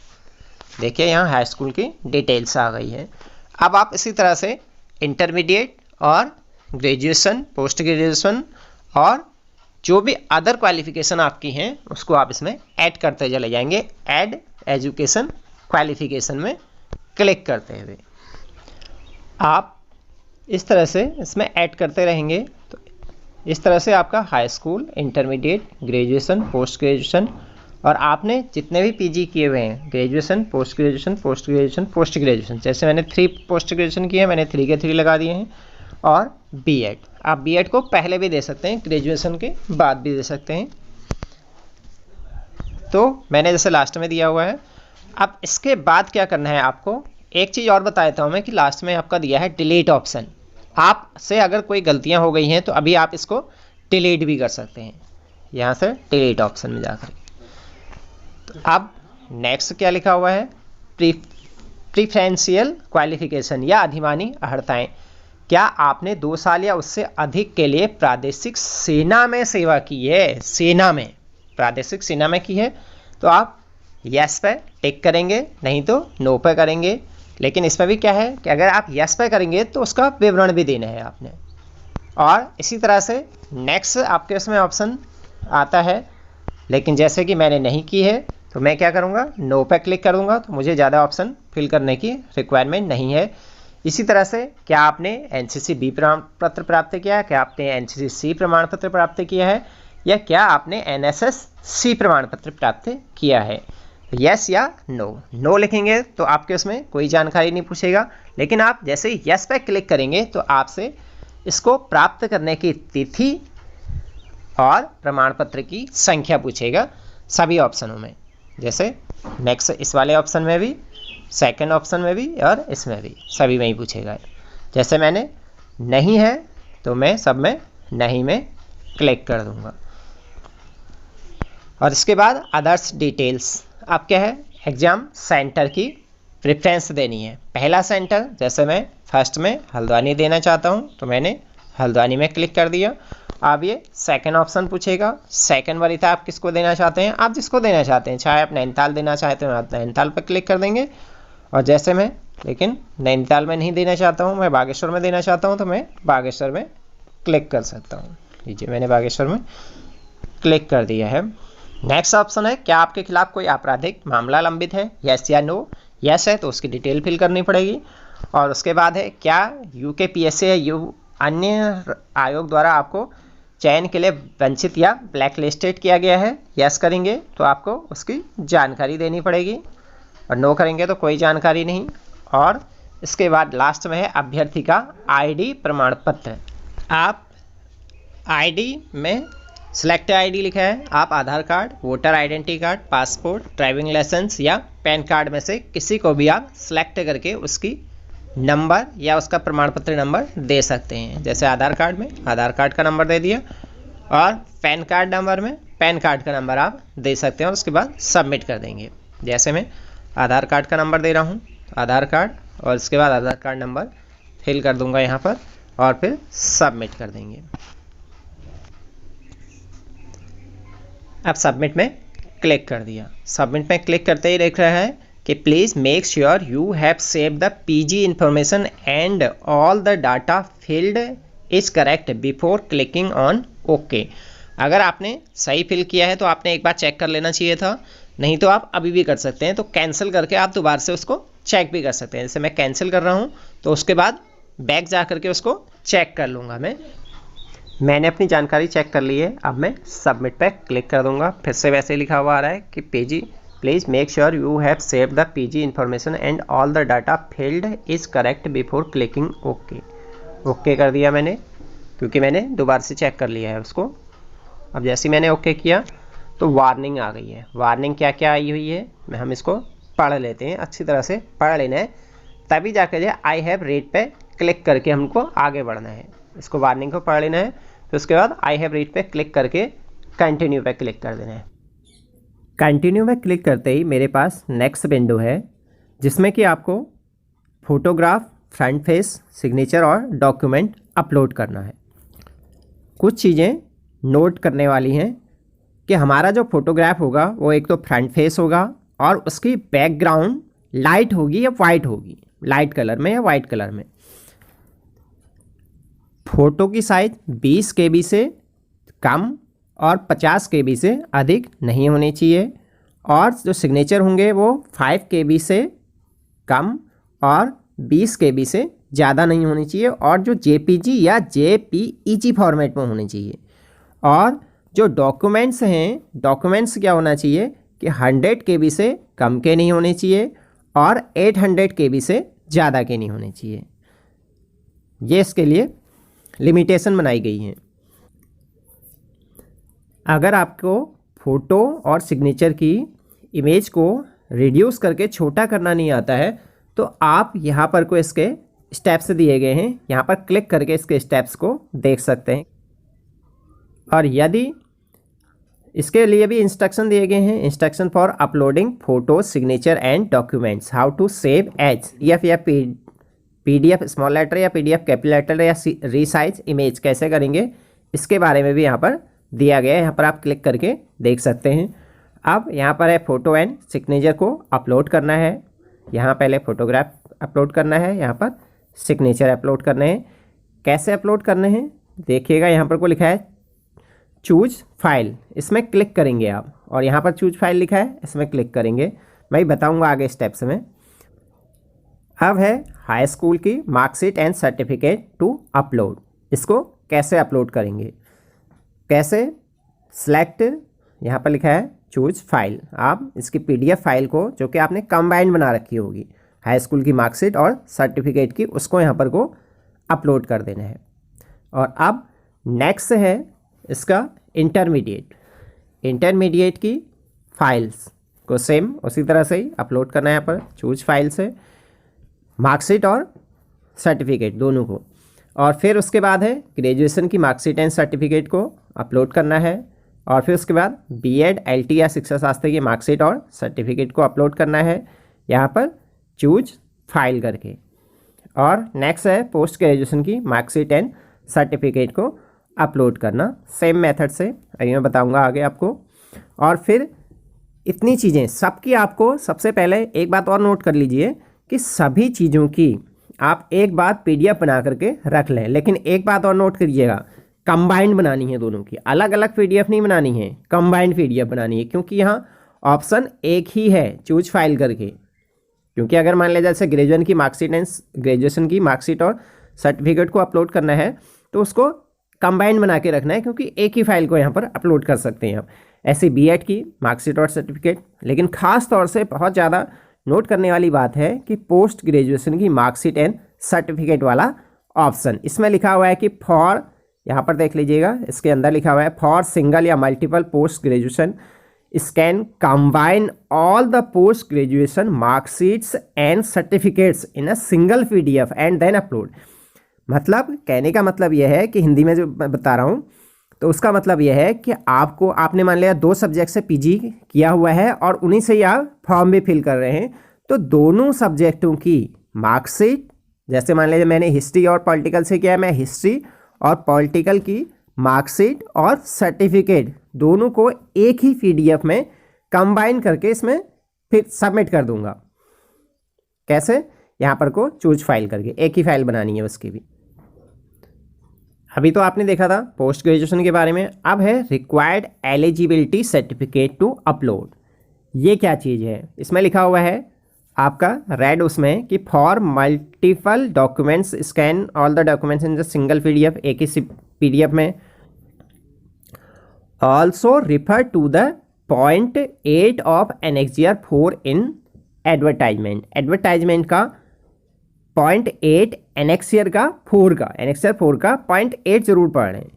देखिए यहाँ हाई स्कूल की डिटेल्स आ गई है। अब आप इसी तरह से इंटरमीडिएट और ग्रेजुएशन, पोस्ट ग्रेजुएशन और जो भी अदर क्वालिफिकेशन आपकी हैं उसको आप इसमें ऐड करते चले जाएंगे। ऐड एजुकेशन क्वालिफिकेशन में क्लिक करते हुए आप इस तरह से इसमें ऐड करते रहेंगे। तो इस तरह से आपका high school, intermediate, graduation, post graduation और आपने जितने भी पीजी किए हुए हैं, graduation, post graduation, post graduation, post graduation, जैसे मैंने 3 पोस्ट ग्रेजुएशन किए हैं, मैंने 3 के 3 लगा दिए हैं। और बीएड, आप बीएड को पहले भी दे सकते हैं, ग्रेजुएशन के बाद भी दे सकते हैं। तो मैंने जैसे लास्ट में दिया हुआ है। अब इसके बाद क्या करना है आपको, एक चीज़ और बता देता हूँ मैं कि लास्ट में आपका दिया है डिलीट ऑप्शन। आपसे अगर कोई गलतियाँ हो गई हैं तो अभी आप इसको डिलीट भी कर सकते हैं यहाँ से डिलीट ऑप्शन में जाकर। तो अब नेक्स्ट क्या लिखा हुआ है, प्रीफरेंशियल क्वालिफिकेशन या अधिमानी अर्हताएँ। क्या आपने 2 साल या उससे अधिक के लिए प्रादेशिक सेना में सेवा की है, सेना में, प्रादेशिक सेना में की है तो आप यस पे टिक करेंगे, नहीं तो नो पे करेंगे। लेकिन इसमें भी क्या है कि अगर आप यस पे करेंगे तो उसका विवरण भी देना है आपने। और इसी तरह से नेक्स्ट आपके उसमें ऑप्शन आता है, लेकिन जैसे कि मैंने नहीं की है तो मैं क्या करूँगा, नो पे क्लिक करूँगा तो मुझे ज़्यादा ऑप्शन फिल करने की रिक्वायरमेंट नहीं है। इसी तरह से क्या आपने एनसीसी बी प्रमाण पत्र प्राप्त किया है, क्या आपने एनसीसी सी प्रमाण पत्र प्राप्त किया है, या क्या आपने एनएसएस सी प्रमाण पत्र प्राप्त किया है। यस या नो, नो लिखेंगे तो आपके उसमें कोई जानकारी नहीं पूछेगा। लेकिन आप जैसे ही यस पे क्लिक करेंगे तो आपसे इसको प्राप्त करने की तिथि और प्रमाण पत्र की संख्या पूछेगा सभी ऑप्शनों में। जैसे नेक्स्ट इस वाले ऑप्शन में भी, सेकंड ऑप्शन में भी और इसमें भी, सभी में ही पूछेगा। जैसे मैंने नहीं है तो मैं सब में नहीं में क्लिक कर दूंगा। और इसके बाद अदर्स डिटेल्स, आप क्या है एग्ज़ाम सेंटर की प्रेफरेंस देनी है। पहला सेंटर जैसे मैं फर्स्ट में हल्द्वानी देना चाहता हूँ तो मैंने हल्द्वानी में क्लिक कर दिया। अब ये सेकंड ऑप्शन पूछेगा, सेकंड वरीयता आप किसको देना चाहते हैं, आप जिसको देना चाहते हैं, चाहे आप नैनीताल देना चाहते हैं आप नैनीताल पर क्लिक कर देंगे। और जैसे मैं लेकिन नैनीताल में नहीं देना चाहता हूँ, मैं बागेश्वर में देना चाहता हूँ तो मैं बागेश्वर में क्लिक कर सकता हूँ। लीजिए मैंने बागेश्वर में क्लिक कर दिया है। नेक्स्ट ऑप्शन है, क्या आपके खिलाफ कोई आपराधिक मामला लंबित है, यस या नो। यस है तो उसकी डिटेल फिल करनी पड़ेगी। और उसके बाद है, क्या यूकेपीएससी या यू अन्य आयोग द्वारा आपको चयन के लिए वंचित या ब्लैक लिस्टेड किया गया है। यस करेंगे तो आपको उसकी जानकारी देनी पड़ेगी और नो करेंगे तो कोई जानकारी नहीं। और इसके बाद लास्ट में है अभ्यर्थी का आईडी प्रमाण पत्र। आप आईडी में सिलेक्ट आईडी लिखा है, आप Aadhaar card, voter identity card, passport, driving licence या पैन कार्ड में से किसी को भी आप सिलेक्ट करके उसकी नंबर या उसका प्रमाण पत्र नंबर दे सकते हैं। जैसे आधार कार्ड में आधार कार्ड का नंबर दे दिया और पैन कार्ड नंबर में पैन कार्ड का नंबर आप दे सकते हैं और उसके बाद सबमिट कर देंगे। जैसे मैं आधार कार्ड का नंबर दे रहा हूँ, आधार कार्ड और उसके बाद आधार कार्ड नंबर फिल कर दूंगा यहाँ पर और फिर सबमिट कर देंगे। अब सबमिट में क्लिक कर दिया। सबमिट में क्लिक करते ही देख रहा है कि please make sure you have save the PG information and all the data field is correct before clicking on okay. अगर आपने सही फिल किया है तो आपने एक बार चेक कर लेना चाहिए था, नहीं तो आप अभी भी कर सकते हैं। तो कैंसिल करके आप दोबारा से उसको चेक भी कर सकते हैं। जैसे मैं कैंसिल कर रहा हूँ तो उसके बाद बैक जा करके उसको चेक कर लूँगा। मैंने अपनी जानकारी चेक कर ली है। अब मैं सबमिट पे क्लिक कर दूंगा। फिर से वैसे लिखा हुआ आ रहा है कि PG please make sure you have save the PG information and all the data field is correct before clicking okay. Okay कर दिया मैंने, क्योंकि मैंने दोबारा से चेक कर लिया है उसको। अब जैसे मैंने ओके किया तो वार्निंग आ गई है। वार्निंग क्या क्या आई हुई है मैं हम इसको पढ़ लेते हैं, अच्छी तरह से पढ़ लेना है, तभी जाकर जो आई हैव रीड पे क्लिक करके हमको आगे बढ़ना है। इसको वार्निंग को पढ़ लेना है, फिर उसके बाद आई हैव रीड पे क्लिक करके कंटिन्यू पे क्लिक कर देना है। कंटिन्यू में क्लिक करते ही मेरे पास नेक्स्ट विंडो है जिसमें कि आपको फोटोग्राफ फ्रंट फेस, सिग्नेचर और डॉक्यूमेंट अपलोड करना है। कुछ चीज़ें नोट करने वाली हैं कि हमारा जो फोटोग्राफ होगा वो एक तो फ्रंट फेस होगा और उसकी बैकग्राउंड लाइट होगी या वाइट होगी, लाइट कलर में या वाइट कलर में। फ़ोटो की साइज 20 KB से कम और 50 KB से अधिक नहीं होनी चाहिए और जो सिग्नेचर होंगे वो 5 KB से कम और 20 KB से ज़्यादा नहीं होनी चाहिए और जो JPG या JPEG फॉर्मेट में होनी चाहिए। और जो डॉक्यूमेंट्स हैं, डॉक्यूमेंट्स क्या होना चाहिए कि 100 KB से कम के नहीं होने चाहिए और 800 KB से ज़्यादा के नहीं होने चाहिए। ये इसके लिए लिमिटेशन बनाई गई हैं। अगर आपको फ़ोटो और सिग्नेचर की इमेज को रिड्यूस करके छोटा करना नहीं आता है तो आप यहाँ पर को इसके स्टेप्स दिए गए हैं, यहाँ पर क्लिक करके इसके स्टेप्स को देख सकते हैं। और यदि इसके लिए भी इंस्ट्रक्शन दिए गए हैं, instruction for uploading photo, signature and documents, how to save as PDF या PDF स्मॉल लेटर या PDF कैपिटल लेटर या रीसाइज इमेज कैसे करेंगे, इसके बारे में भी यहाँ पर दिया गया है। यहाँ पर आप क्लिक करके देख सकते हैं। अब यहाँ पर है फ़ोटो एंड सिग्नेचर को अपलोड करना है। यहाँ पहले फ़ोटोग्राफ अपलोड करना है, यहाँ पर सिग्नेचर अपलोड करने हैं। कैसे अपलोड करने हैं देखिएगा, यहाँ पर को लिखा है चूज फाइल, इसमें क्लिक करेंगे आप और यहाँ पर चूज फाइल लिखा है, इसमें क्लिक करेंगे। मैं बताऊँगा आगे स्टेप्स में। अब है हाई स्कूल की marksheet and certificate to upload, इसको कैसे अपलोड करेंगे, कैसे सेलेक्ट, यहाँ पर लिखा है चूज फाइल। आप इसकी PDF फाइल को जो कि आपने कंबाइंड बना रखी होगी हाई स्कूल की मार्कशीट और सर्टिफिकेट की, उसको यहाँ पर को अपलोड कर देना है। और अब नेक्स्ट है इसका इंटरमीडिएट की फाइल्स को सेम उसी तरह से ही अपलोड करना है। यहाँ पर चूज फाइल से मार्कशीट और सर्टिफिकेट दोनों को, और फिर उसके बाद है ग्रेजुएशन की मार्कशीट एंड सर्टिफिकेट को अपलोड करना है और फिर उसके बाद BEd LT या शिक्षा शास्त्री की मार्कशीट और सर्टिफिकेट को अपलोड करना है यहाँ पर चूज फाइल करके। और नेक्स्ट है पोस्ट ग्रेजुएशन की मार्कशीट एंड सर्टिफिकेट को अपलोड करना सेम मेथड से, अभी मैं बताऊंगा आगे आपको। और फिर इतनी चीज़ें सबकी आपको सबसे पहले एक बात और नोट कर लीजिए कि सभी चीज़ों की आप एक बार PDF बना करके रख लें, लेकिन एक बात और नोट करिएगा, कंबाइंड बनानी है दोनों की, अलग अलग PDF नहीं बनानी है, कंबाइंड PDF बनानी है, क्योंकि यहाँ ऑप्शन एक ही है चूज फाइल करके। क्योंकि अगर मान लिया जैसे ग्रेजुएशन की मार्कशीट और सर्टिफिकेट को अपलोड करना है तो उसको कंबाइंड बना के रखना है, क्योंकि एक ही फाइल को यहाँ पर अपलोड कर सकते हैं आप। ऐसे BEd की मार्कशीट और सर्टिफिकेट, लेकिन ख़ास तौर से बहुत ज़्यादा नोट करने वाली बात है कि पोस्ट ग्रेजुएशन की मार्कशीट एंड सर्टिफिकेट वाला ऑप्शन, इसमें लिखा हुआ है कि फॉर, यहाँ पर देख लीजिएगा इसके अंदर लिखा हुआ है फॉर सिंगल या multiple post graduation can combine all the post graduation marksheets and certificates in a single PDF and then upload. मतलब कहने का मतलब यह है कि हिंदी में जो मैं बता रहा हूँ तो उसका मतलब यह है कि आपने मान लिया 2 सब्जेक्ट से PG किया हुआ है और उन्हीं से ही आप फॉर्म भी फिल कर रहे हैं, तो दोनों सब्जेक्टों की मार्कशीट, जैसे मान लीजिए मैंने हिस्ट्री और पॉलिटिकल से किया है, मैं हिस्ट्री और पॉलिटिकल की मार्कशीट और सर्टिफिकेट दोनों को एक ही PDF में कंबाइन करके इसमें फिर सबमिट कर दूंगा। कैसे, यहाँ पर को चूज फाइल करके एक ही फाइल बनानी है उसकी भी। अभी तो आपने देखा था पोस्ट ग्रेजुएशन के बारे में, अब है required eligibility certificate to upload. ये क्या चीज़ है, इसमें लिखा हुआ है आपका रेड उसमें कि for multiple documents scan all the documents in the single PDF, एक ही PDF में। Also refer to the point 8 of annexure 4 in advertisement. Advertisement का पॉइंट 8, एनेक्सियर 4 का पॉइंट 8 जरूर पढ़ रहे हैं।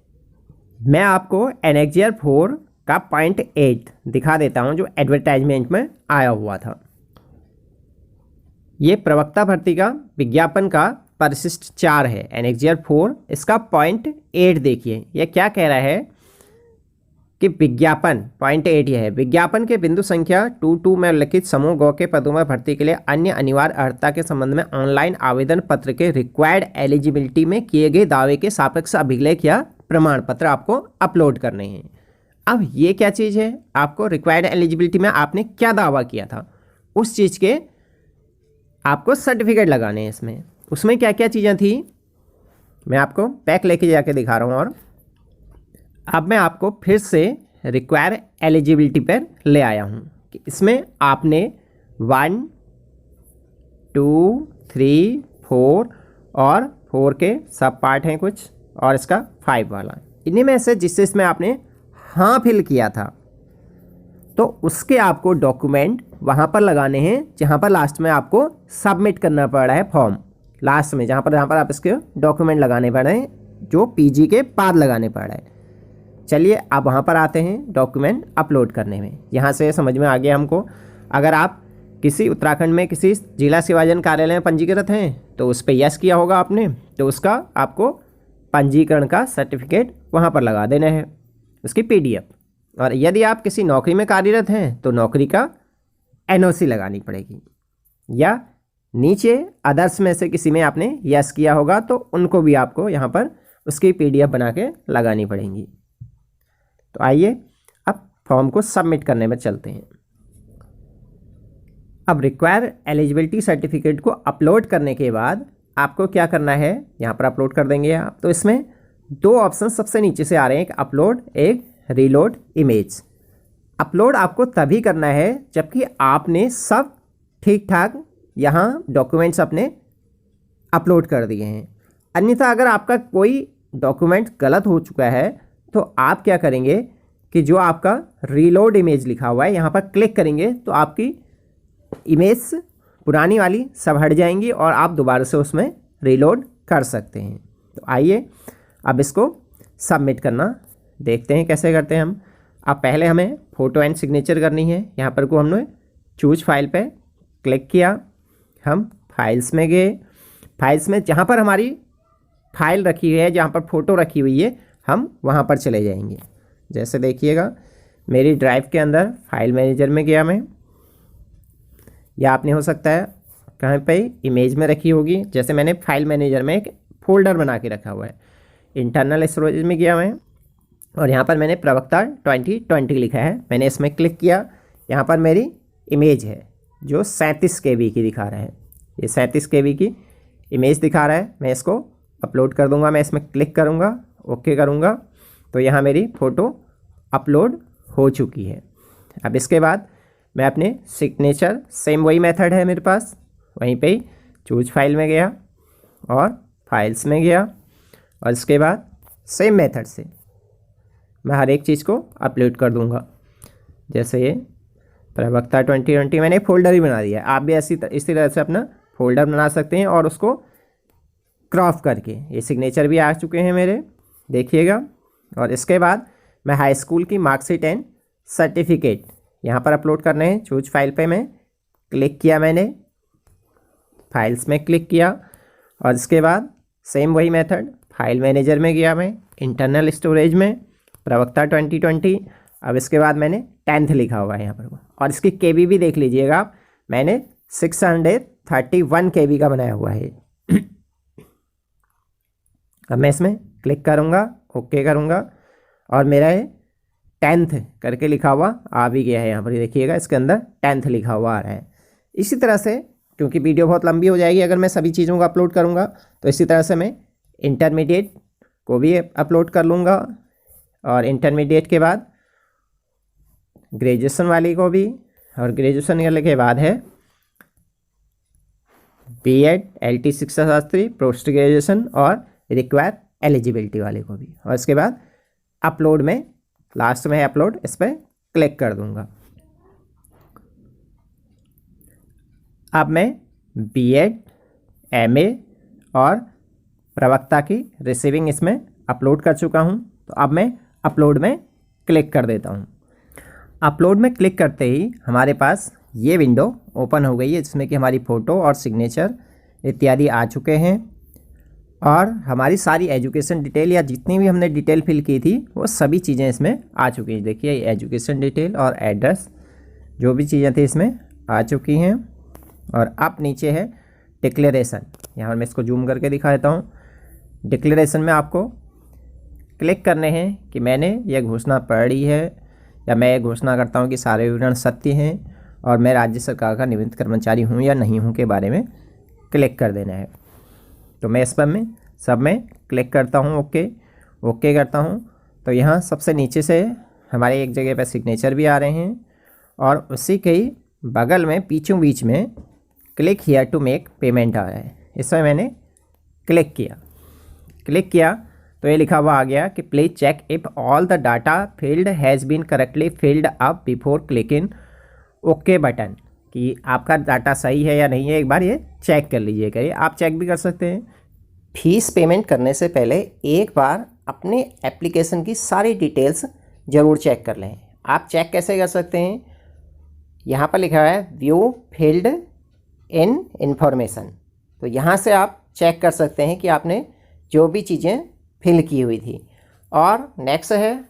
मैं आपको एनेक्सियर 4 का पॉइंट 8 दिखा देता हूं जो एडवर्टाइजमेंट में आया हुआ था। ये प्रवक्ता भर्ती का विज्ञापन का परिशिष्ट 4 है, एनेक्सियर 4, इसका पॉइंट 8 देखिए। यह क्या कह रहा है कि विज्ञापन, पॉइंट 8 यह है, विज्ञापन के बिंदु संख्या 22 में उल्लिखित समूह गौ के पदों में भर्ती के लिए अन्य अनिवार्य अर्हता के संबंध में ऑनलाइन आवेदन पत्र के रिक्वायर्ड एलिजिबिलिटी में किए गए दावे के सापेक्ष अभिलेख या प्रमाण पत्र आपको अपलोड करने हैं। अब ये क्या चीज़ है, आपको रिक्वायर्ड एलिजिबिलिटी में आपने क्या दावा किया था उस चीज़ के आपको सर्टिफिकेट लगाने हैं इसमें। उसमें क्या क्या चीज़ें थी मैं आपको पैक लेके जाके दिखा रहा हूँ। और अब मैं आपको फिर से रिक्वायर एलिजिबिलिटी पर ले आया हूँ कि इसमें आपने 1, 2, 3, 4 और 4 के सब पार्ट हैं कुछ, और इसका 5 वाला, इन्हीं में से जिससे इसमें आपने हाँ फिल किया था तो उसके आपको डॉक्यूमेंट वहाँ पर लगाने हैं जहाँ पर लास्ट में आपको सबमिट करना पड़ रहा है फॉर्म, लास्ट में जहाँ पर आप इसके डॉक्यूमेंट लगाने पड़ रहे हैं जो पीजी के बाद लगाने पड़ रहे हैं। चलिए अब वहाँ पर आते हैं डॉक्यूमेंट अपलोड करने में। यहाँ से समझ में आ गया हमको, अगर आप किसी उत्तराखंड में किसी जिला सेवाजन कार्यालय में पंजीकृत हैं तो उस पर यस किया होगा आपने, तो उसका आपको पंजीकरण का सर्टिफिकेट वहाँ पर लगा देना है, उसकी पीडीएफ। और यदि आप किसी नौकरी में कार्यरत हैं तो नौकरी का एनओसी लगानी पड़ेगी, या नीचे अदर्स में से किसी में आपने यस किया होगा तो उनको भी आपको यहाँ पर उसकी पीडीएफ बना के लगानी पड़ेंगी। तो आइए अब फॉर्म को सबमिट करने में चलते हैं। अब रिक्वायर एलिजिबिलिटी सर्टिफिकेट को अपलोड करने के बाद आपको क्या करना है, यहाँ पर अपलोड कर देंगे आप। तो इसमें 2 ऑप्शन सबसे नीचे से आ रहे हैं, एक अपलोड, एक रीलोड इमेज। अपलोड आपको तभी करना है जबकि आपने सब ठीक ठाक यहाँ डॉक्यूमेंट्स अपने अपलोड कर दिए हैं। अन्यथा अगर आपका कोई डॉक्यूमेंट गलत हो चुका है तो आप क्या करेंगे कि जो आपका रीलोड इमेज लिखा हुआ है यहाँ पर क्लिक करेंगे तो आपकी इमेज पुरानी वाली सब हट जाएंगी और आप दोबारा से उसमें रीलोड कर सकते हैं। तो आइए अब इसको सबमिट करना देखते हैं कैसे करते हैं हम। अब पहले हमें फ़ोटो एंड सिग्नेचर करनी है। यहाँ पर को हमने चूज फाइल पे क्लिक किया, हम फाइल्स में गए, फाइल्स में जहाँ पर हमारी फाइल रखी हुई है, जहाँ पर फ़ोटो रखी हुई है, हम वहाँ पर चले जाएंगे। जैसे देखिएगा मेरी ड्राइव के अंदर फाइल मैनेजर में गया मैं, या आपने हो सकता है कहीं पे इमेज में रखी होगी। जैसे मैंने फाइल मैनेजर में एक फ़ोल्डर बना के रखा हुआ है, इंटरनल स्टोरेज में गया मैं और यहाँ पर मैंने प्रवक्ता 2020 लिखा है, मैंने इसमें क्लिक किया। यहाँ पर मेरी इमेज है जो 37 KB की दिखा रहा है, ये 37 KB की इमेज दिखा रहा है। मैं इसको अपलोड कर दूंगा, मैं इसमें क्लिक करूँगा, ओके करूँगा तो यहाँ मेरी फ़ोटो अपलोड हो चुकी है। अब इसके बाद मैं अपने सिग्नेचर, सेम वही मेथड है मेरे पास, वहीं पे ही चूज फाइल में गया और फाइल्स में गया और इसके बाद सेम मेथड से मैं हर एक चीज़ को अपलोड कर दूंगा। जैसे ये प्रवक्ता 2020 मैंने एक फ़ोल्डर ही बना दिया है, आप भी इसी तरह से अपना फ़ोल्डर बना सकते हैं और उसको क्रॉप करके। ये सिग्नेचर भी आ चुके हैं मेरे, देखिएगा। और इसके बाद मैं हाई स्कूल की मार्कशीट एंड सर्टिफिकेट यहाँ पर अपलोड करने हैं। चूज फाइल पे मैं क्लिक किया, मैंने फाइल्स में क्लिक किया और इसके बाद सेम वही मेथड, फाइल मैनेजर में गया मैं, इंटरनल स्टोरेज में प्रवक्ता 2020। अब इसके बाद मैंने 10th लिखा हुआ है यहाँ पर और इसकी KB भी देख लीजिएगा आप, मैंने 631 KB का बनाया हुआ है। अब मैं इसमें क्लिक करूँगा, ओके करूँगा और मेरा ये 10th करके लिखा हुआ आ भी गया है। यहाँ पर देखिएगा इसके अंदर 10th लिखा हुआ आ रहा है। इसी तरह से, क्योंकि वीडियो बहुत लंबी हो जाएगी अगर मैं सभी चीज़ों को अपलोड करूँगा, तो इसी तरह से मैं इंटरमीडिएट को भी अपलोड कर लूँगा और इंटरमीडिएट के बाद ग्रेजुएशन वाली को भी, और ग्रेजुएशन करने के बाद है B.Ed LT शिक्षा शास्त्री पोस्ट ग्रेजुएशन और रिक्वायर एलिजिबिलिटी वाले को भी। और इसके बाद अपलोड में लास्ट में है अपलोड, इस पर क्लिक कर दूंगा। अब मैं B.Ed MA और प्रवक्ता की रिसीविंग इसमें अपलोड कर चुका हूं, तो अब मैं अपलोड में क्लिक कर देता हूं। अपलोड में क्लिक करते ही हमारे पास ये विंडो ओपन हो गई है जिसमें कि हमारी फ़ोटो और सिग्नेचर इत्यादि आ चुके हैं। और हमारी सारी एजुकेशन डिटेल या जितनी भी हमने डिटेल फिल की थी वो सभी चीज़ें इसमें आ चुकी हैं। देखिए एजुकेशन डिटेल और एड्रेस जो भी चीज़ें थी इसमें आ चुकी हैं। और अब नीचे है डिक्लेरेशन, यहाँ मैं इसको जूम करके दिखा देता हूँ। डिक्लेरेशन में आपको क्लिक करने हैं कि मैंने यह घोषणा पढ़ी है या मैं ये घोषणा करता हूँ कि सारे विवरण सत्य हैं और मैं राज्य सरकार का नियमित कर्मचारी हूँ या नहीं हूँ के बारे में क्लिक कर देना है। तो मैं इस पर में सब में क्लिक करता हूँ, ओके करता हूँ। तो यहाँ सबसे नीचे से हमारे एक जगह पर सिग्नेचर भी आ रहे हैं और उसी के ही बगल में बीचों बीच में click here to make payment आ रहा है। इसमें मैंने क्लिक किया तो ये लिखा हुआ आ गया कि please check if all the data field has been correctly filled up before clicking okay button, कि आपका डाटा सही है या नहीं है, एक बार ये चेक कर लीजिएगा। ये आप चेक भी कर सकते हैं। फीस पेमेंट करने से पहले एक बार अपने एप्लीकेशन की सारी डिटेल्स ज़रूर चेक कर लें। आप चेक कैसे कर सकते हैं, यहाँ पर लिखा है व्यू फील्ड इन इंफॉर्मेशन, तो यहाँ से आप चेक कर सकते हैं कि आपने जो भी चीज़ें फिल की हुई थी। और नेक्स्ट है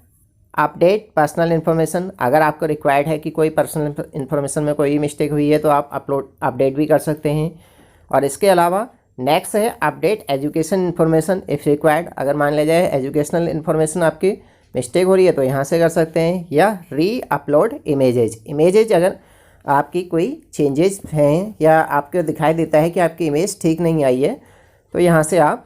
अपडेट पर्सनल इन्फॉर्मेशन। अगर आपको रिक्वायर्ड है कि कोई पर्सनल इन्फॉर्मेशन में कोई मिस्टेक हुई है तो आप अपडेट भी कर सकते हैं। और इसके अलावा नेक्स्ट है update education information if required. अगर मान लिया जाए एजुकेशनल इन्फॉर्मेशन आपकी मिस्टेक हो रही है तो यहाँ से कर सकते हैं। या री अपलोड इमेजेज अगर आपकी कोई चेंजेस हैं या आपको दिखाई देता है कि आपकी इमेज ठीक नहीं आई है तो यहाँ से आप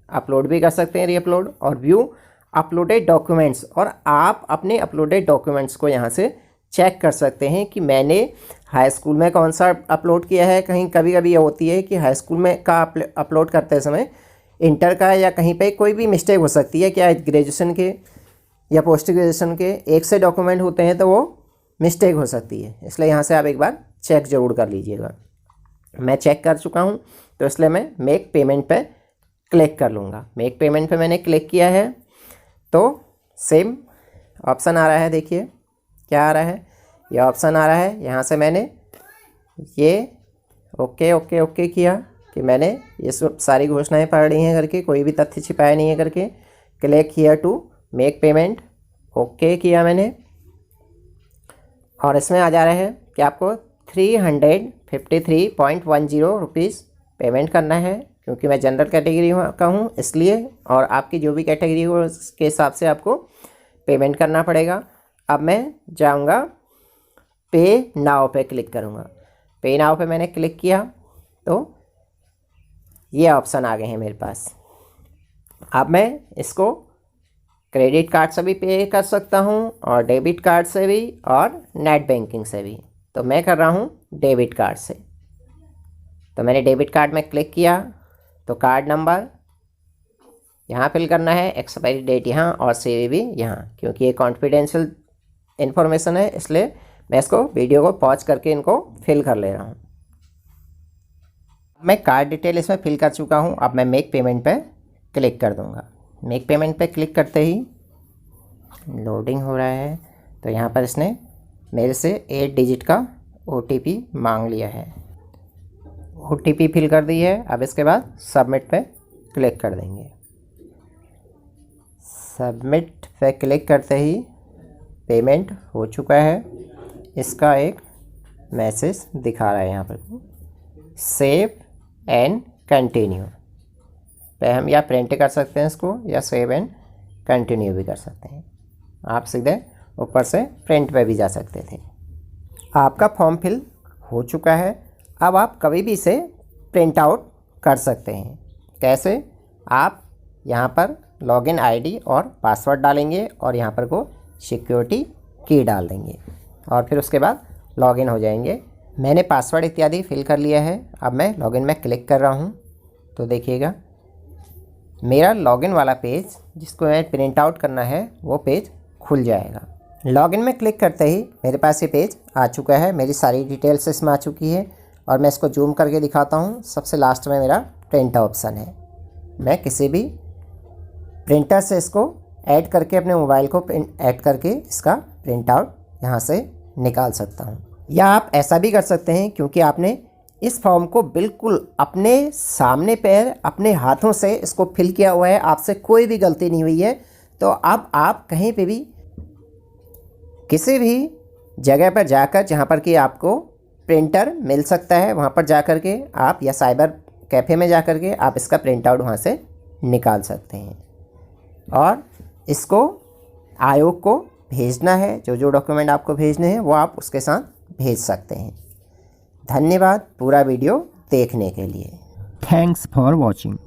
अपलोड भी कर सकते हैं, री अपलोड। और व्यू अपलोडेड डॉक्यूमेंट्स, और आप अपने अपलोडेड डॉक्यूमेंट्स को यहाँ से चेक कर सकते हैं कि मैंने हाई स्कूल में कौन सा अपलोड किया है। कहीं कभी कभी ये होती है कि हाई स्कूल में का अपलोड करते समय इंटर का या कहीं पे कोई भी मिस्टेक हो सकती है। क्या ग्रेजुएशन के या पोस्ट ग्रेजुएशन के एक से डॉक्यूमेंट होते हैं तो वो मिस्टेक हो सकती है, इसलिए यहाँ से आप एक बार चेक ज़रूर कर लीजिएगा। मैं चेक कर चुका हूँ तो इसलिए मैं मेक पेमेंट पे क्लिक कर लूँगा। मेक पेमेंट पे मैंने क्लिक किया है तो सेम ऑप्शन आ रहा है। देखिए क्या आ रहा है, ये ऑप्शन आ रहा है। यहाँ से मैंने ये ओके किया कि मैंने ये सब सारी घोषणाएं पढ़ ली हैं करके, कोई भी तथ्य छिपाया नहीं है करके। Click here to make payment, okay किया मैंने। और इसमें आ जा रहा है कि आपको 353.10 रुपीज़ पेमेंट करना है, क्योंकि मैं जनरल कैटेगरी का हूँ इसलिए। और आपकी जो भी कैटेगरी हो उसके हिसाब से आपको पेमेंट करना पड़ेगा। अब मैं जाऊँगा पे नाउ पे क्लिक करूँगा। पे नाउ पे मैंने क्लिक किया तो ये ऑप्शन आ गए हैं मेरे पास। अब मैं इसको क्रेडिट कार्ड से भी पे कर सकता हूँ और डेबिट कार्ड से भी और नेट बैंकिंग से भी। तो मैं कर रहा हूँ डेबिट कार्ड से। तो मैंने डेबिट कार्ड में क्लिक किया तो कार्ड नंबर यहाँ फिल करना है, एक्सपायरी डेट यहाँ और CVV यहाँ। क्योंकि ये कॉन्फिडेंशियल इन्फॉर्मेशन है इसलिए मैं इसको वीडियो को पॉज करके इनको फिल कर ले रहा हूँ। मैं कार्ड डिटेल इसमें फिल कर चुका हूँ। अब मैं मेक पेमेंट पे क्लिक कर दूँगा। मेक पेमेंट पे क्लिक करते ही लोडिंग हो रहा है तो यहाँ पर इसने मेरे से 8 डिजिट का OTP मांग लिया है। OTP फिल कर दी है। अब इसके बाद सबमिट पे क्लिक कर देंगे। सबमिट पे क्लिक करते ही पेमेंट हो चुका है, इसका एक मैसेज दिखा रहा है यहाँ पर, सेव एंड कंटिन्यू पे हम या प्रिंट कर सकते हैं इसको या सेव एंड कंटिन्यू भी कर सकते हैं। आप सीधे ऊपर से प्रिंट पे भी जा सकते थे। आपका फॉर्म फिल हो चुका है। अब आप कभी भी इसे प्रिंट आउट कर सकते हैं। कैसे, आप यहाँ पर लॉगिन आईडी और पासवर्ड डालेंगे और यहाँ पर को सिक्योरिटी की डाल देंगे और फिर उसके बाद लॉगिन हो जाएंगे। मैंने पासवर्ड इत्यादि फिल कर लिया है। अब मैं लॉगिन में क्लिक कर रहा हूँ तो देखिएगा मेरा लॉगिन वाला पेज जिसको मैं प्रिंट आउट करना है वो पेज खुल जाएगा। लॉगिन में क्लिक करते ही मेरे पास ये पेज आ चुका है। मेरी सारी डिटेल्स इसमें आ चुकी है और मैं इसको जूम करके दिखाता हूँ। सबसे लास्ट में मेरा प्रिंट ऑप्शन है। मैं किसी भी प्रिंटर से इसको ऐड करके अपने मोबाइल को ऐड करके इसका प्रिंट आउट यहाँ से निकाल सकता हूँ। या आप ऐसा भी कर सकते हैं, क्योंकि आपने इस फॉर्म को बिल्कुल अपने सामने पैर अपने हाथों से इसको फिल किया हुआ है, आपसे कोई भी गलती नहीं हुई है। तो अब आप कहीं पे भी किसी भी जगह पर जाकर जहाँ पर कि आपको प्रिंटर मिल सकता है, वहाँ पर जाकर के आप या साइबर कैफ़े में जाकर के आप इसका प्रिंट आउट वहाँ से निकाल सकते हैं और इसको आयोग को भेजना है। जो जो डॉक्यूमेंट आपको भेजने हैं वो आप उसके साथ भेज सकते हैं। धन्यवाद पूरा वीडियो देखने के लिए। Thanks for watching.